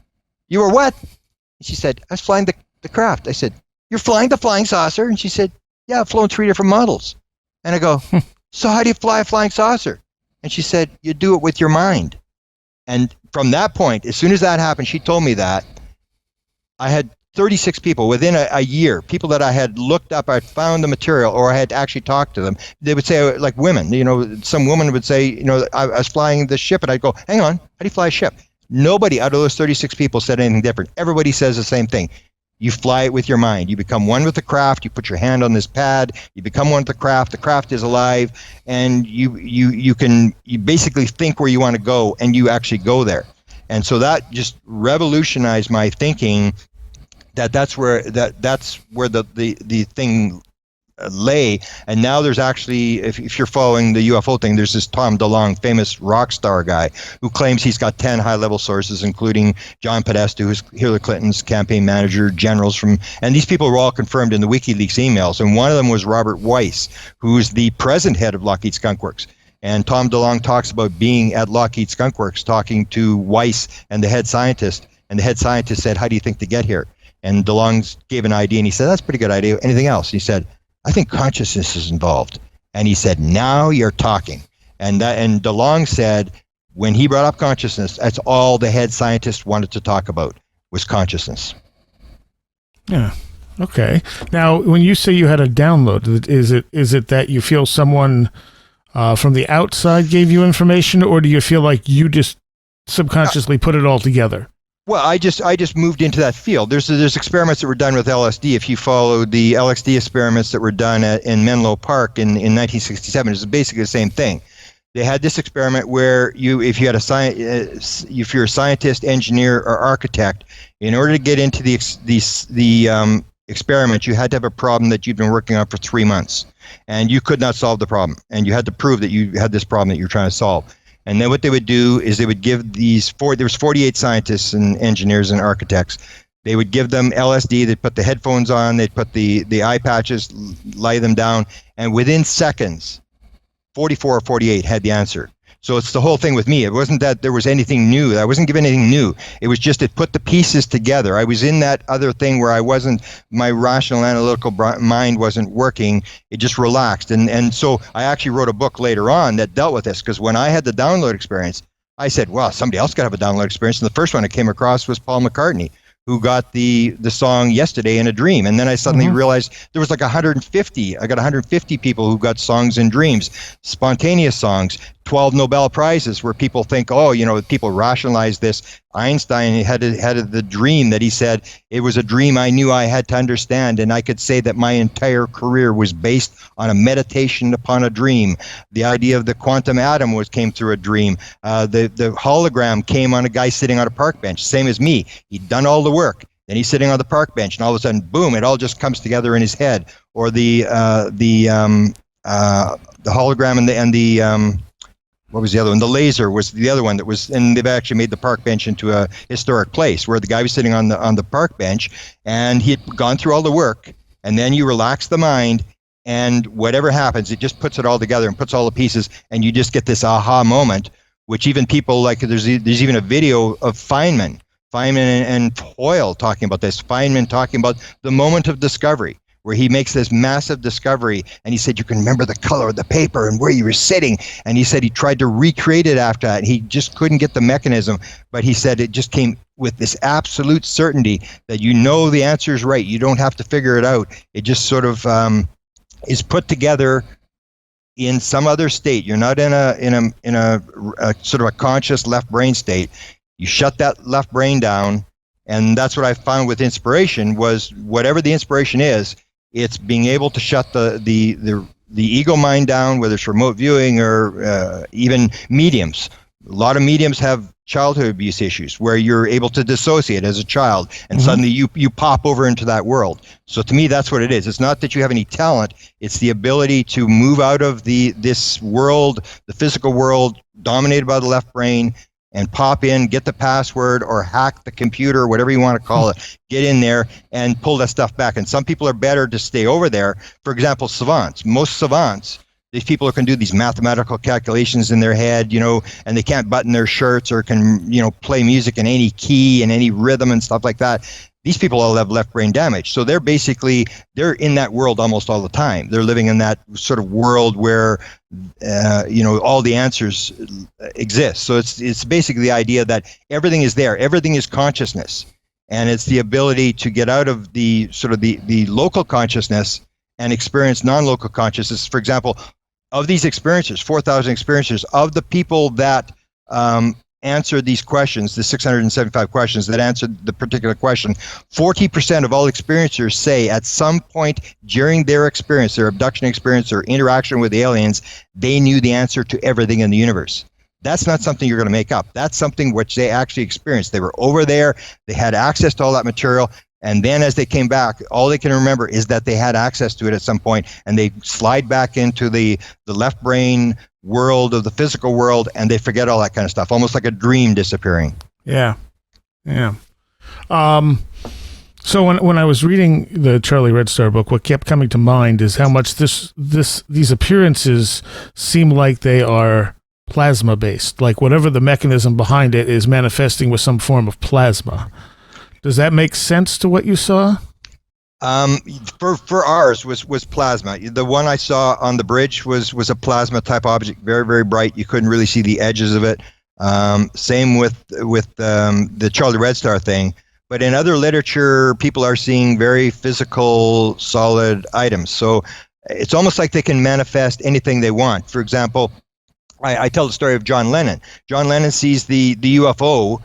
you were what? And she said, I was flying the craft. I said, you're flying the flying saucer? And she said, yeah, I've flown 3 different models. And I go, so how do you fly a flying saucer? And she said, you do it with your mind. And from that point, as soon as that happened, she told me that, I had 36 people within a year, people that I had looked up, I found the material, or I had actually talked to them. They would say, like women, some woman would say, I was flying the ship, and I'd go, hang on, how do you fly a ship? Nobody out of those 36 people said anything different. Everybody says the same thing. You fly it with your mind. You become one with the craft. You put your hand on this pad. You become one with the craft. The craft is alive, and you basically think where you want to go, and you actually go there. And so that just revolutionized my thinking. That's where the thing lay. And now there's actually, if you're following the UFO thing, there's this Tom DeLonge, famous rock star guy, who claims he's got 10 high-level sources, including John Podesta, who's Hillary Clinton's campaign manager, generals and these people were all confirmed in the WikiLeaks emails. And one of them was Robert Weiss, who's the present head of Lockheed Skunk Works. And Tom DeLonge talks about being at Lockheed Skunk Works, talking to Weiss and the head scientist. And the head scientist said, how do you think to get here? And DeLonge gave an idea, and he said, that's a pretty good idea. Anything else? He said, I think consciousness is involved. And he said, now you're talking. And DeLonge said, when he brought up consciousness, that's all the head scientist wanted to talk about, was consciousness. Yeah. Okay. Now, when you say you had a download, is it that you feel someone from the outside gave you information, or do you feel like you just subconsciously put it all together? Well, I just moved into that field. There's experiments that were done with LSD. If you follow the LSD experiments that were done in Menlo Park in 1967, it's basically the same thing. they had this experiment where if you're a scientist, engineer, or architect, in order to get into the experiment, you had to have a problem that you'd been working on for 3 months, and you could not solve the problem, and you had to prove that you had this problem that you're trying to solve. And then what they would do is they would give there was 48 scientists and engineers and architects. They would give them LSD. They'd put the headphones on. They'd put the eye patches, lie them down, and within seconds, 44 or 48 had the answer. So it's the whole thing with me. It wasn't that there was anything new. I wasn't given anything new. It was just it put the pieces together. I was in that other thing where my rational analytical mind wasn't working. It just relaxed. And so I actually wrote a book later on that dealt with this, because when I had the download experience, I said, well, somebody else got to have a download experience. And the first one I came across was Paul McCartney, who got the song Yesterday in a Dream. And then I suddenly realized there was like 150. I got 150 people who got songs in dreams, spontaneous songs, 12 Nobel Prizes, where people think, people rationalize this. Einstein had the dream that he said, it was a dream I knew I had to understand, and I could say that my entire career was based on a meditation upon a dream. The idea of the quantum atom came through a dream. The hologram came on a guy sitting on a park bench, same as me. He'd done all the work. Then he's sitting on the park bench, and all of a sudden, boom! It all just comes together in his head. Or the hologram and the what was the other one? The laser was the other one that was, and they've actually made the park bench into a historic place where the guy was sitting on the park bench, and he had gone through all the work, and then you relax the mind, and whatever happens, it just puts it all together and puts all the pieces, and you just get this aha moment, which even people like, there's even a video of Feynman and Hoyle talking about this. Feynman talking about the moment of discovery, where he makes this massive discovery, and he said you can remember the color of the paper and where you were sitting, and he said he tried to recreate it after that, and he just couldn't get the mechanism, but he said it just came with this absolute certainty that the answer is right. You don't have to figure it out. It just sort of is put together in some other state. You're not in a sort of a conscious left brain state. You shut that left brain down, and that's what I found with inspiration, was whatever the inspiration is, it's being able to shut the ego mind down, whether it's remote viewing or even mediums. A lot of mediums have childhood abuse issues where you're able to dissociate as a child, and suddenly you pop over into that world. So to me, that's what it is. It's not that you have any talent. It's the ability to move out of this world, the physical world dominated by the left brain, and pop in, get the password, or hack the computer, whatever you want to call it, get in there and pull that stuff back. And some people are better to stay over there. For example, savants. Most savants, these people who can do these mathematical calculations in their head, and they can't button their shirts or can, play music in any key and any rhythm and stuff like that. These people all have left brain damage. So they're in that world almost all the time. They're living in that sort of world where, all the answers exist. So it's basically the idea that everything is there. Everything is consciousness. And it's the ability to get out of the sort of the local consciousness and experience non-local consciousness. For example, of these experiencers, 4,000 experiencers, of the people that answered these questions, the 675 questions that answered the particular question, 40% of all experiencers say at some point during their experience, their abduction experience or interaction with aliens, they knew the answer to everything in the universe. That's not something you're going to make up. That's something which they actually experienced. They were over there, they had access to all that material, and then as they came back, all they can remember is that they had access to it at some point, and they slide back into the left brain world of the physical world, and they forget all that kind of stuff, almost like a dream disappearing. Yeah. So when I was reading the Charlie Red Star book, what kept coming to mind is how much these appearances seem like they are plasma based, like whatever the mechanism behind it is manifesting with some form of plasma. Does that make sense to what you saw? For ours was plasma. The one I saw on the bridge was a plasma type object, very, very bright. You couldn't really see the edges of it. Same with the Charlie Red Star thing. But in other literature, people are seeing very physical, solid items. So it's almost like they can manifest anything they want. For example, I tell the story of John Lennon. John Lennon sees the UFO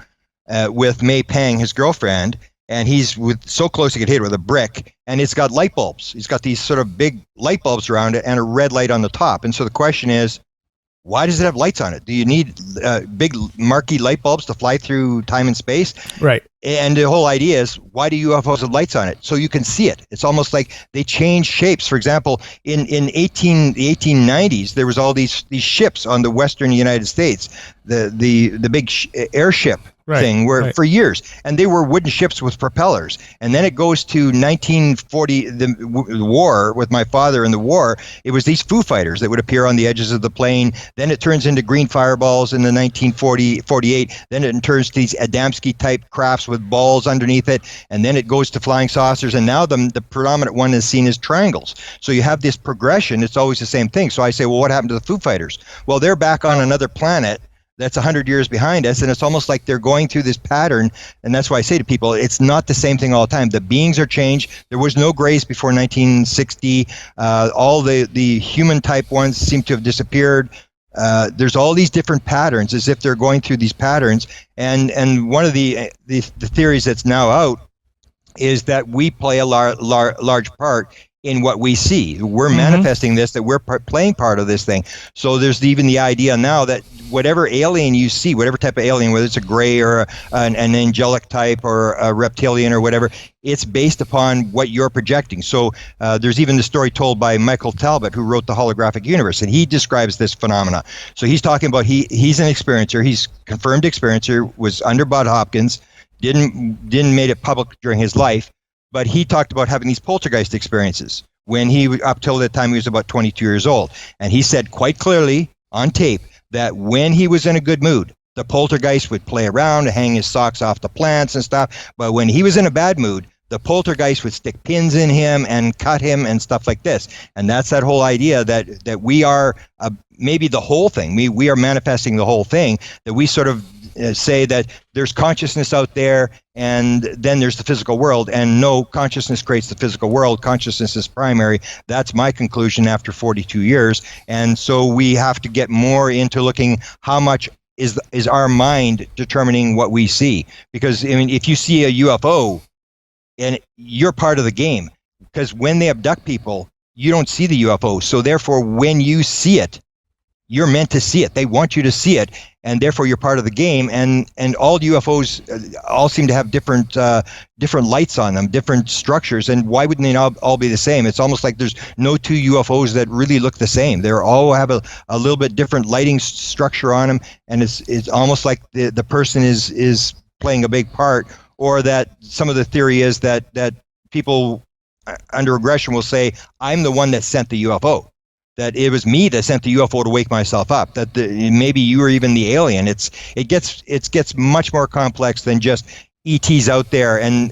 with May Pang, his girlfriend, and he's so close he could hit it with a brick, and it's got light bulbs. He's got these sort of big light bulbs around it and a red light on the top. And so the question is, Why does it have lights on it? Do you need big marquee light bulbs to fly through time and space? Right. And the whole idea is, why do UFOs have lights on it? So you can see it. It's almost like they change shapes. For example, in the 1890s, there was all these ships on the western United States, the big airship thing, where for years, and they were wooden ships with propellers. And then it goes to 1940, the war with my father in the war. It was these Foo Fighters that would appear on the edges of the plane. Then it turns into green fireballs in the 1948. Then it turns to these Adamski type crafts with balls underneath it, and then it goes to flying saucers, and now the predominant one is seen as triangles. So you have this progression. It's always the same thing. So I say, well, what happened to the Foo Fighters? Well, they're back on another planet that's 100 years behind us, and it's almost like they're going through this pattern. And that's why I say to people, it's not the same thing all the time. The beings are changed. There was no grays before 1960. All the human type ones seem to have disappeared. There's all these different patterns, as if they're going through these patterns. And one of the theories that's now out is that we play a large part in what we see. We're manifesting this, that we're playing part of this thing. So there's even the idea now that whatever alien you see, whatever type of alien, whether it's a gray or an angelic type or a reptilian or whatever, it's based upon what you're projecting. So there's even the story told by Michael Talbot, who wrote The Holographic Universe, and he describes this phenomena. So he's talking about, he's an experiencer, he's confirmed experiencer, was under Bud Hopkins, didn't made it public during his life, but he talked about having these poltergeist experiences when up till the time he was about 22 years old. And he said quite clearly on tape that when he was in a good mood, the poltergeist would play around, hang his socks off the plants and stuff. But when he was in a bad mood, the poltergeist would stick pins in him and cut him and stuff like this. And that's that whole idea that we are maybe the whole thing. We are manifesting the whole thing, that we sort of say that there's consciousness out there and then there's the physical world, and no, consciousness creates the physical world. Consciousness is primary. That's my conclusion after 42 years. And so we have to get more into looking how much is our mind determining what we see. Because I mean, if you see a UFO, and you're part of the game, because when they abduct people, you don't see the UFO. So therefore, when you see it, you're meant to see it. They want you to see it, and therefore you're part of the game. And all UFOs all seem to have different lights on them, different structures. And why wouldn't they all be the same? It's almost like there's no two UFOs that really look the same. They all have a little bit different lighting structure on them, and it's almost like the person is playing a big part. Or that some of the theory is that people under aggression will say, I'm the one that sent the UFO. That it was me that sent the UFO to wake myself up. That maybe you were even the alien. It gets much more complex than just ETs out there. And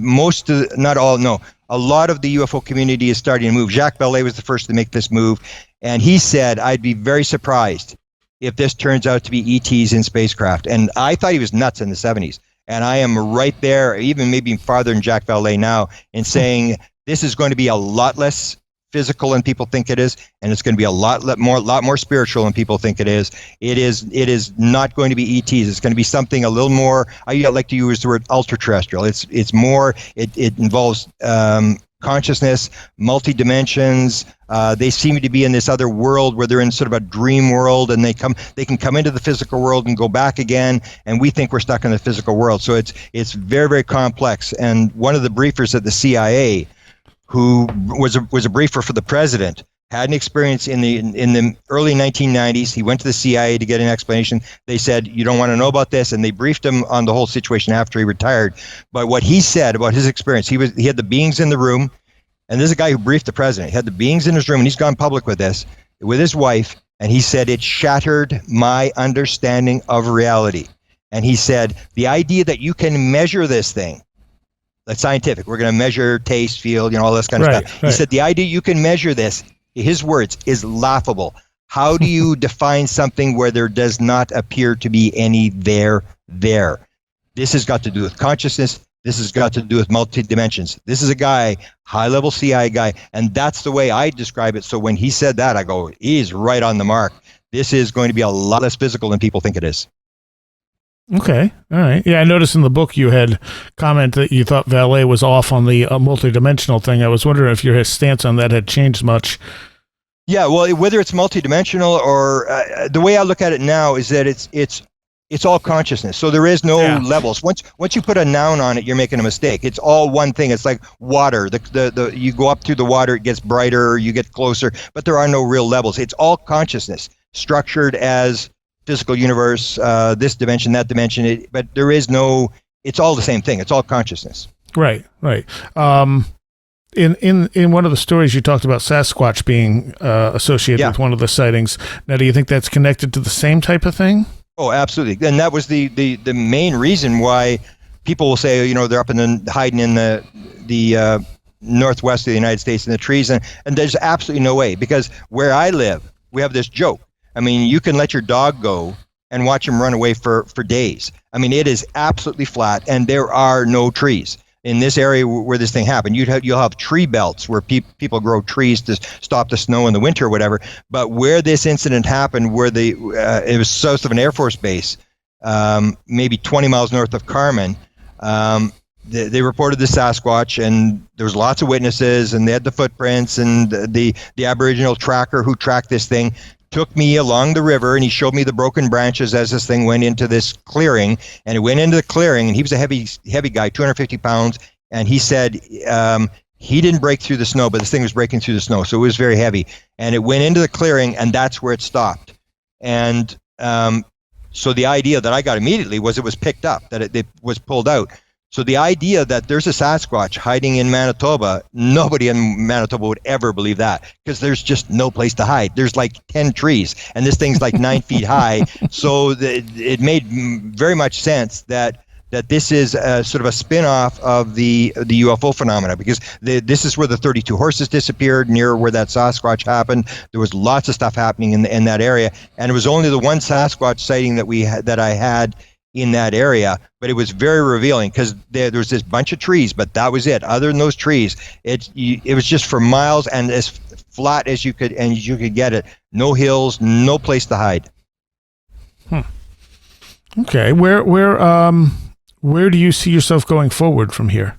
most of, not all, no, a lot of the UFO community is starting to move. Jacques Vallée was the first to make this move, and he said, I'd be very surprised if this turns out to be ETs in spacecraft. And I thought he was nuts in the 70s. And I am right there, even maybe farther than Jacques Vallée now, in saying this is going to be a lot less physical than people think it is, and it's going to be a lot more spiritual than people think it is. It is not going to be ETs. It's going to be something a little more. I like to use the word ultra-terrestrial. It's more. It involves consciousness, multi-dimensions. They seem to be in this other world where they're in sort of a dream world, and they can come into the physical world and go back again, and we think we're stuck in the physical world. So it's very, very complex. And one of the briefers at the CIA, who was a briefer for the president, had an experience in the early 1990s. He went to the CIA to get an explanation. They said, you don't want to know about this, and they briefed him on the whole situation after he retired. But what he said about his experience, he had the beings in the room, and this is a guy who briefed the president. He had the beings in his room, and he's gone public with this, with his wife, and he said, it shattered my understanding of reality. And he said, the idea that you can measure this thing, that's scientific, we're going to measure taste, feel, all this kind of stuff. Right. He said, the idea you can measure this, his words, is laughable. How do you define something where there does not appear to be any there? This has got to do with consciousness. This has got to do with multi-dimensions. This is a guy, high-level CIA guy, and that's the way I describe it. So when he said that, I go, he's right on the mark. This is going to be a lot less physical than people think it is. Okay. All right. Yeah, I noticed in the book you had comment that you thought Vallée was off on the multidimensional thing. I was wondering if your stance on that had changed much Yeah, well, whether it's multidimensional or the way I look at it now is that it's all consciousness. So there is no Yeah. levels. Once you put a noun on it, you're making a mistake. It's all one thing. It's like water. The you go up through the water, it gets brighter, you get closer, but there are no real levels. It's all consciousness, structured as physical universe, this dimension, that dimension. But there is no. It's all the same thing. It's all consciousness. Right. In one of the stories, you talked about Sasquatch being associated Yeah. with one of the sightings. Now, do you think that's connected to the same type of thing? Oh, absolutely. And that was the main reason why people will say, they're up hiding in the northwest of the United States in the trees, and there's absolutely no way, because where I live, we have this joke. I mean, you can let your dog go and watch him run away for days. I mean, it is absolutely flat, and there are no trees. In this area where this thing happened, you'll have tree belts where people grow trees to stop the snow in the winter or whatever. But where this incident happened, where it was south of an Air Force base, maybe 20 miles north of Carmen, they reported the Sasquatch, and there was lots of witnesses, and they had the footprints, and the Aboriginal tracker who tracked this thing took me along the river, and he showed me the broken branches as this thing went into this clearing. And it went into the clearing, and he was a heavy guy, 250 pounds, and he said he didn't break through the snow, but this thing was breaking through the snow, so it was very heavy. And it went into the clearing, and that's where it stopped. And so the idea that I got immediately was it was picked up, that it was pulled out. So the idea that there's a Sasquatch hiding in Manitoba, nobody in Manitoba would ever believe that, because there's just no place to hide. There's like 10 trees, and this thing's like 9 feet high. So it made very much sense that this is sort of a spin-off of the UFO phenomena, because this is where the 32 horses disappeared, near where that Sasquatch happened. There was lots of stuff happening in that area, and it was only the one Sasquatch sighting that I had in that area, but it was very revealing, because there was this bunch of trees, but that was it. Other than those trees, it was just for miles and as flat as you could get it. No hills, no place to hide. Okay, where do you see yourself going forward from here?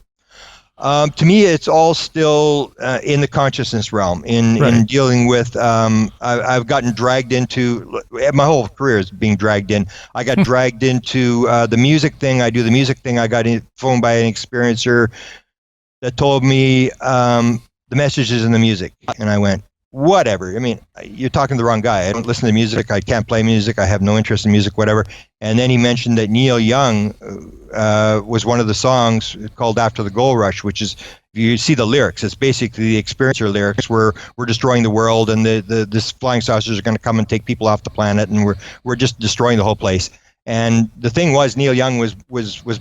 To me, it's all still in the consciousness realm, in dealing with. I've gotten dragged into, my whole career is being dragged in. I got dragged into the music thing. I do the music thing. I got phoned by an experiencer that told me the message is in the music, and I went, whatever. I mean, you're talking to the wrong guy. I don't listen to music. I can't play music. I have no interest in music, whatever. And then he mentioned that Neil Young was one of the songs called After the Gold Rush, which is, if you see the lyrics, it's basically the experiencer lyrics where we're destroying the world, and this flying saucers are going to come and take people off the planet, and we're just destroying the whole place. And the thing was, Neil Young was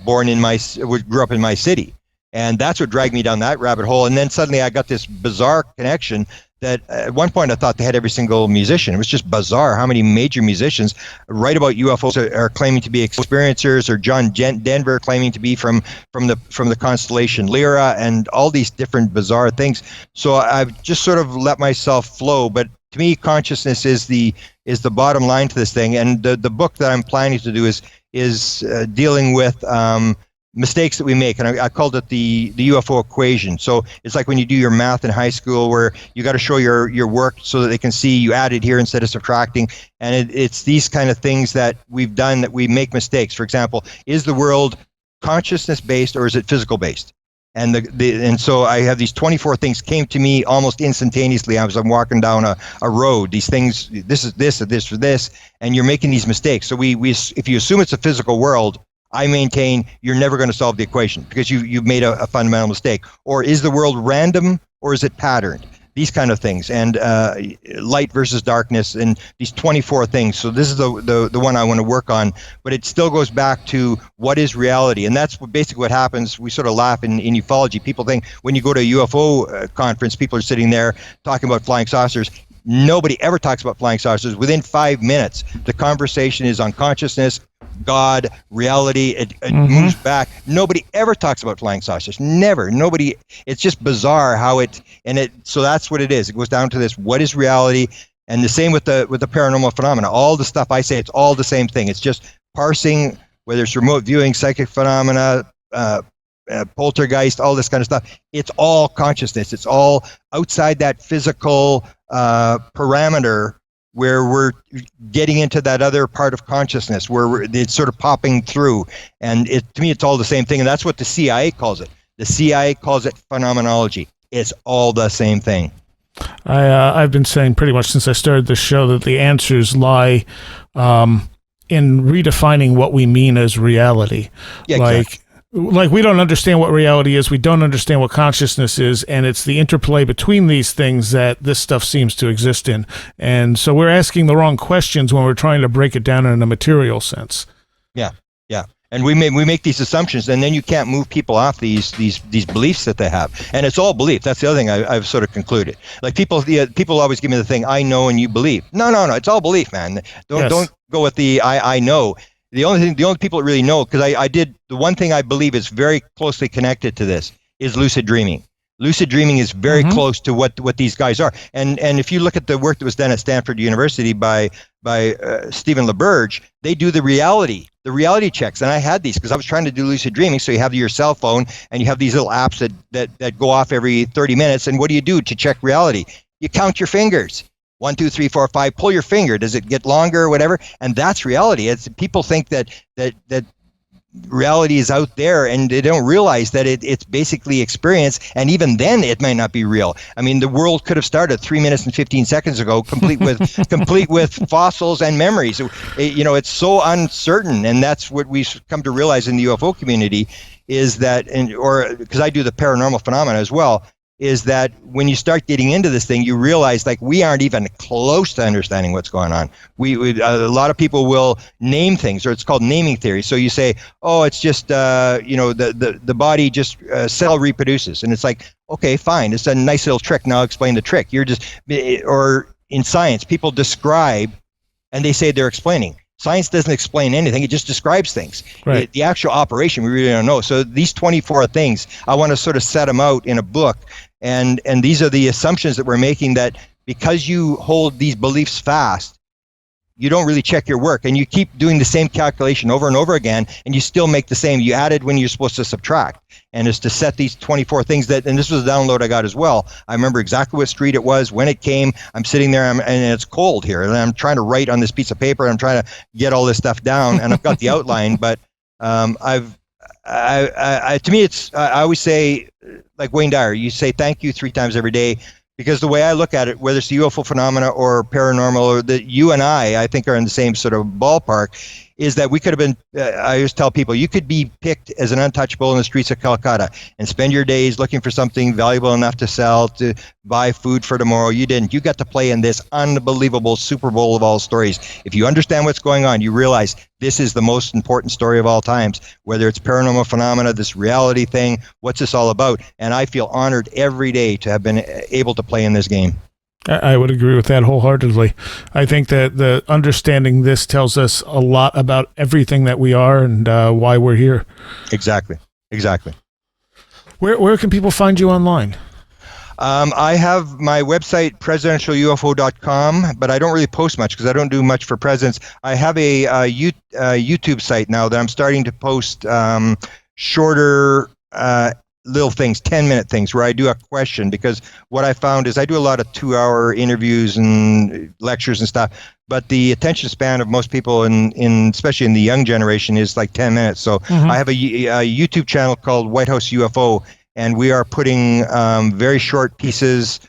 born grew up in my city. And that's what dragged me down that rabbit hole. And then suddenly I got this bizarre connection that at one point I thought they had every single musician. It was just bizarre how many major musicians write about UFOs are claiming to be experiencers, or John Denver claiming to be from the constellation Lyra, and all these different bizarre things. So I've just sort of let myself flow. But to me, consciousness is the bottom line to this thing. And the book that I'm planning to do is dealing with mistakes that we make, and I called it the UFO equation. So it's like when you do your math in high school, where you got to show your work so that they can see you added here instead of subtracting. And it's these kind of things that we've done that we make mistakes. For example, is the world consciousness based or is it physical based? And and so I have these 24 things came to me almost instantaneously as I'm walking down a road. These things, this is this, or this, or this, and you're making these mistakes. So we if you assume it's a physical world, I maintain you're never going to solve the equation, because you've made a fundamental mistake. Or is the world random, or is it patterned? These kind of things, and light versus darkness, and these 24 things. So this is the one I want to work on, but it still goes back to what is reality, and that's basically what happens. We sort of laugh in ufology. People think when you go to a UFO conference, people are sitting there talking about flying saucers. Nobody ever talks about flying saucers. Within 5 minutes, the conversation is on consciousness, God, reality. It moves back. Nobody ever talks about flying saucers. Never. Nobody. It's just bizarre how so that's what it is. It goes down to this: what is reality? And the same with the paranormal phenomena. All the stuff I say, it's all the same thing. It's just parsing, whether it's remote viewing, psychic phenomena, poltergeist, all this kind of stuff. It's all consciousness. It's all outside that physical parameter where we're getting into that other part of consciousness where it's sort of popping through. And to me, it's all the same thing. And that's what the CIA calls it. The CIA calls it phenomenology. It's all the same thing. I've been saying pretty much since I started this show that the answers lie in redefining what we mean as reality. Yeah, exactly. Like we don't understand what reality is. We don't understand what consciousness is. And it's the interplay between these things that this stuff seems to exist in. And so we're asking the wrong questions when we're trying to break it down in a material sense. Yeah. And we make these assumptions, and then you can't move people off these beliefs that they have. And it's all belief. That's the other thing I've sort of concluded. Like people always give me the thing, I know and you believe. No, it's all belief, man. Don't go with the I know. The only people that really know, because I did the one thing I believe is very closely connected to this is lucid dreaming. Lucid dreaming is very close to what these guys are. And if you look at the work that was done at Stanford University by Stephen LaBerge, they do the reality checks. And I had these because I was trying to do lucid dreaming. So you have your cell phone and you have these little apps that go off every 30 minutes. And what do you do to check reality? You count your fingers. 1, 2, 3, 4, 5. Pull your finger. Does it get longer or whatever? And that's reality. It's people think that reality is out there, and they don't realize that it's basically experience. And even then, it might not be real. I mean, the world could have started 3 minutes and 15 seconds ago, complete with fossils and memories. It's so uncertain, and that's what we've come to realize in the UFO community is that, because I do the paranormal phenomena as well. Is that when you start getting into this thing, you realize like we aren't even close to understanding what's going on. We a lot of people will name things, or it's called naming theory. So you say, oh, it's just the body just cell reproduces, and it's like, okay, fine, it's a nice little trick. Now I'll explain the trick. Or in science, people describe, and they say they're explaining. Science doesn't explain anything; it just describes things. Right. The actual operation, we really don't know. So these 24 things, I want to sort of set them out in a book, and these are the assumptions that we're making, that because you hold these beliefs fast, you don't really check your work, and you keep doing the same calculation over and over again, and you still make the same. You added when you're supposed to subtract, and it's to set these 24 things and this was a download I got as well. I remember exactly what street it was, when it came. I'm sitting there, and it's cold here, and I'm trying to write on this piece of paper. I'm trying to get all this stuff down, and I've got the outline, but to me, it's, I always say, like Wayne Dyer, you say thank you 3 times every day. Because the way I look at it, whether it's the UFO phenomena or paranormal, or that you and I think are in the same sort of ballpark, is that we could have been, I always tell people, you could be picked as an untouchable in the streets of Calcutta and spend your days looking for something valuable enough to sell, to buy food for tomorrow. You didn't. You got to play in this unbelievable Super Bowl of all stories. If you understand what's going on, you realize this is the most important story of all times, whether it's paranormal phenomena, this reality thing, what's this all about? And I feel honored every day to have been able to play in this game. I would agree with that wholeheartedly. I think that the understanding this tells us a lot about everything that we are and why we're here. Exactly. Where can people find you online? I have my website, presidentialufo.com, but I don't really post much because I don't do much for presidents. I have a YouTube site now that I'm starting to post shorter little things, 10-minute things where I do a question, because what I found is I do a lot of 2-hour interviews and lectures and stuff, but the attention span of most people especially in the young generation is like 10 minutes. So I have a YouTube channel called White House UFO, and we are putting very short pieces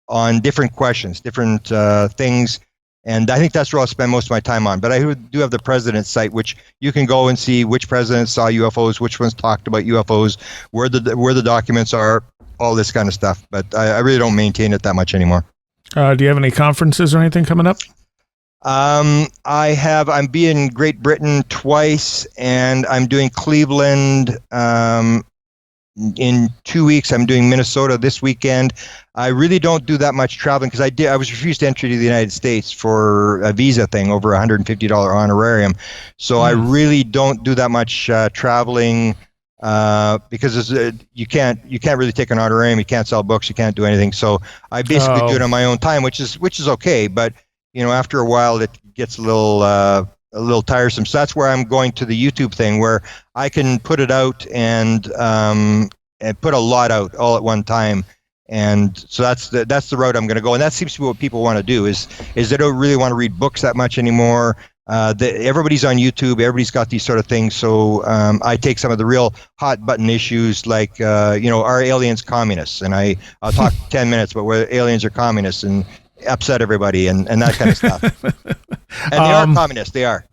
on different questions, different things. And I think that's where I'll spend most of my time on. But I do have the president's site, which you can go and see which presidents saw UFOs, which ones talked about UFOs, where the documents are, all this kind of stuff. But I really don't maintain it that much anymore. Do you have any conferences or anything coming up? I'm being Great Britain twice, and I'm doing Cleveland in 2 weeks. I'm doing Minnesota this weekend. I really don't do that much traveling because I was refused entry to the United States for a visa thing, over $150 honorarium. So I really don't do that much traveling because you can't really take an honorarium. You can't sell books. You can't do anything. So I basically do it on my own time, which is okay. But after a while, it gets a little a little tiresome. So that's where I'm going to the YouTube thing, where I can put it out and put a lot out all at one time. And so that's the route I'm going to go. And that seems to be what people want to do, is they don't really want to read books that much anymore. Everybody's on YouTube. Everybody's got these sort of things. So I take some of the real hot button issues, like are aliens communists? And I'll talk 10 minutes about whether aliens are communists and upset everybody and that kind of stuff. And they are communists. They are.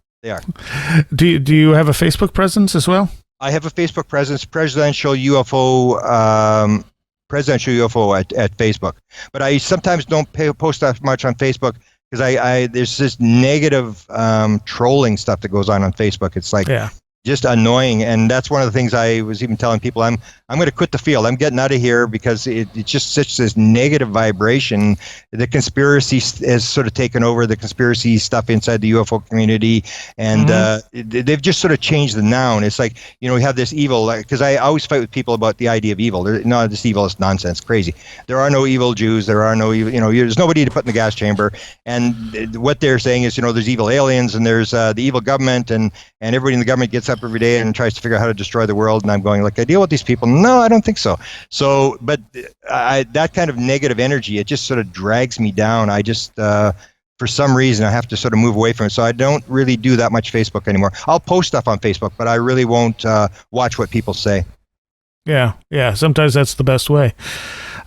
Do you have a Facebook presence as well? I have a Facebook presence, Presidential UFO at Facebook. But I sometimes don't post that much on Facebook, because there's this negative trolling stuff that goes on Facebook. It's like just annoying, and that's one of the things I was even telling people. I'm going to quit the field. I'm getting out of here, because it's just such this negative vibration. The conspiracy has sort of taken over, the conspiracy stuff inside the UFO community, and they've just sort of changed the noun. It's like, we have this evil, because I always fight with people about the idea of evil. No, this evil is nonsense, crazy. There are no evil Jews. There are no evil, there's nobody to put in the gas chamber. And what they're saying is, there's evil aliens, and there's the evil government, and everybody in the government gets up every day and tries to figure out how to destroy the world. And I'm going, like, I deal with these people. No, I don't think so. So, but that kind of negative energy, it just sort of drags me down. I just, for some reason, I have to sort of move away from it. So I don't really do that much Facebook anymore. I'll post stuff on Facebook, but I really won't watch what people say. Yeah. Sometimes that's the best way.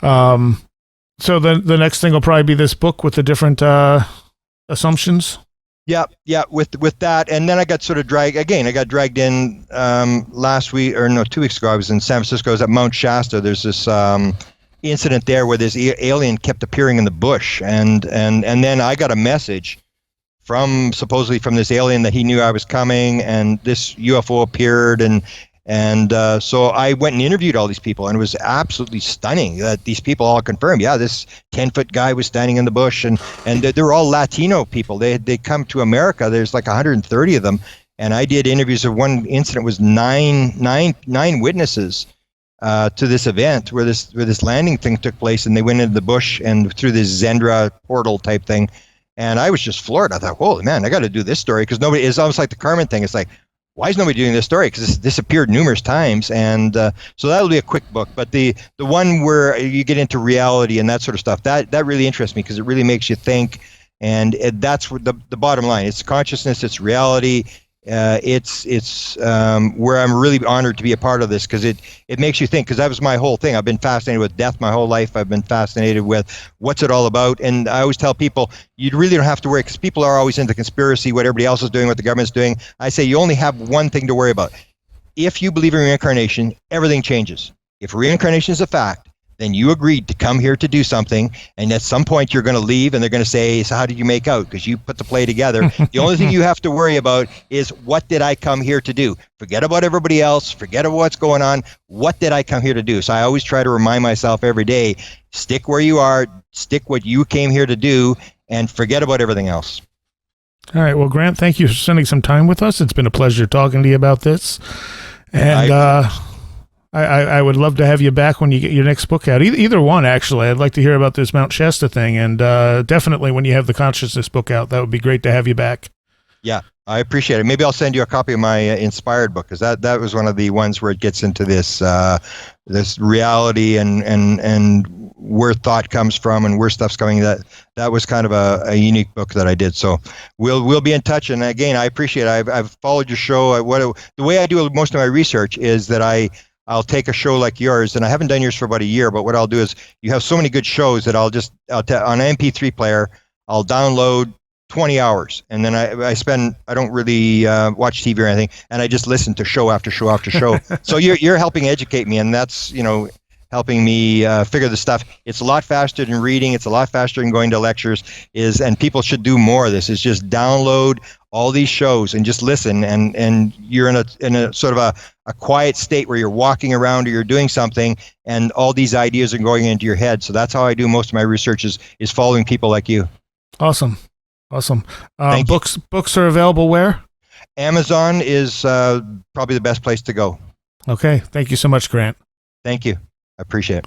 So the next thing will probably be this book with the different assumptions. Yeah. With that, and then I got sort of dragged again. I got dragged in 2 weeks ago. I was in San Francisco. I was at Mount Shasta. There's this incident there where this alien kept appearing in the bush, and then I got a message supposedly from this alien that he knew I was coming, and this UFO appeared, and so I went and interviewed all these people, and it was absolutely stunning that these people all confirmed, this 10-foot guy was standing in the bush, and they're all Latino people. They come to America. There's like 130 of them, and I did interviews of one incident was nine witnesses to this event where this landing thing took place, and they went into the bush and through this Zendra portal type thing, and I was just floored. I thought, holy man, I got to do this story, because nobody. It's almost like the Carmen thing. It's like, why is nobody doing this story? Because this appeared numerous times, and so that'll be a quick book. But the one where you get into reality and that sort of stuff, that really interests me, because it really makes you think, and that's the bottom line. It's consciousness, it's reality. It's where I'm really honored to be a part of this, because it makes you think, because that was my whole thing. I've been fascinated with death my whole life. I've been fascinated with what's it all about. And I always tell people, you really don't have to worry, because people are always into conspiracy, what everybody else is doing, what the government's doing. I say you only have one thing to worry about. If you believe in reincarnation, everything changes. If reincarnation is a fact, then you agreed to come here to do something, and at some point you're going to leave, and they're going to say, so how did you make out? Because you put the play together. The only thing you have to worry about is, what did I come here to do? Forget about everybody else. Forget about what's going on. What did I come here to do? So I always try to remind myself every day, stick where you are, stick what you came here to do, and forget about everything else. All right. Well, Grant, thank you for spending some time with us. It's been a pleasure talking to you about this. And I would love to have you back when you get your next book out. Either one, actually. I'd like to hear about this Mount Shasta thing, and definitely when you have the consciousness book out, that would be great to have you back. Yeah, I appreciate it. Maybe I'll send you a copy of my inspired book, because that was one of the ones where it gets into this this reality and where thought comes from and where stuff's coming. That was kind of a unique book that I did. So we'll be in touch. And again, I appreciate it. I've followed your show. The way I do most of my research is that I'll take a show like yours, and I haven't done yours for about a year, but what I'll do is, you have so many good shows that on an MP3 player, I'll download 20 hours, and then I don't really watch TV or anything, and I just listen to show after show after show. So you're helping educate me, and that's, helping me figure this stuff. It's a lot faster than reading. It's a lot faster than going to lectures. And people should do more of this. Is just download all these shows and just listen. And you're in a sort of a quiet state where you're walking around or you're doing something, and all these ideas are going into your head. So that's how I do most of my research, is following people like you. Awesome. Books are available where? Amazon is probably the best place to go. Okay. Thank you so much, Grant. Thank you. I appreciate it.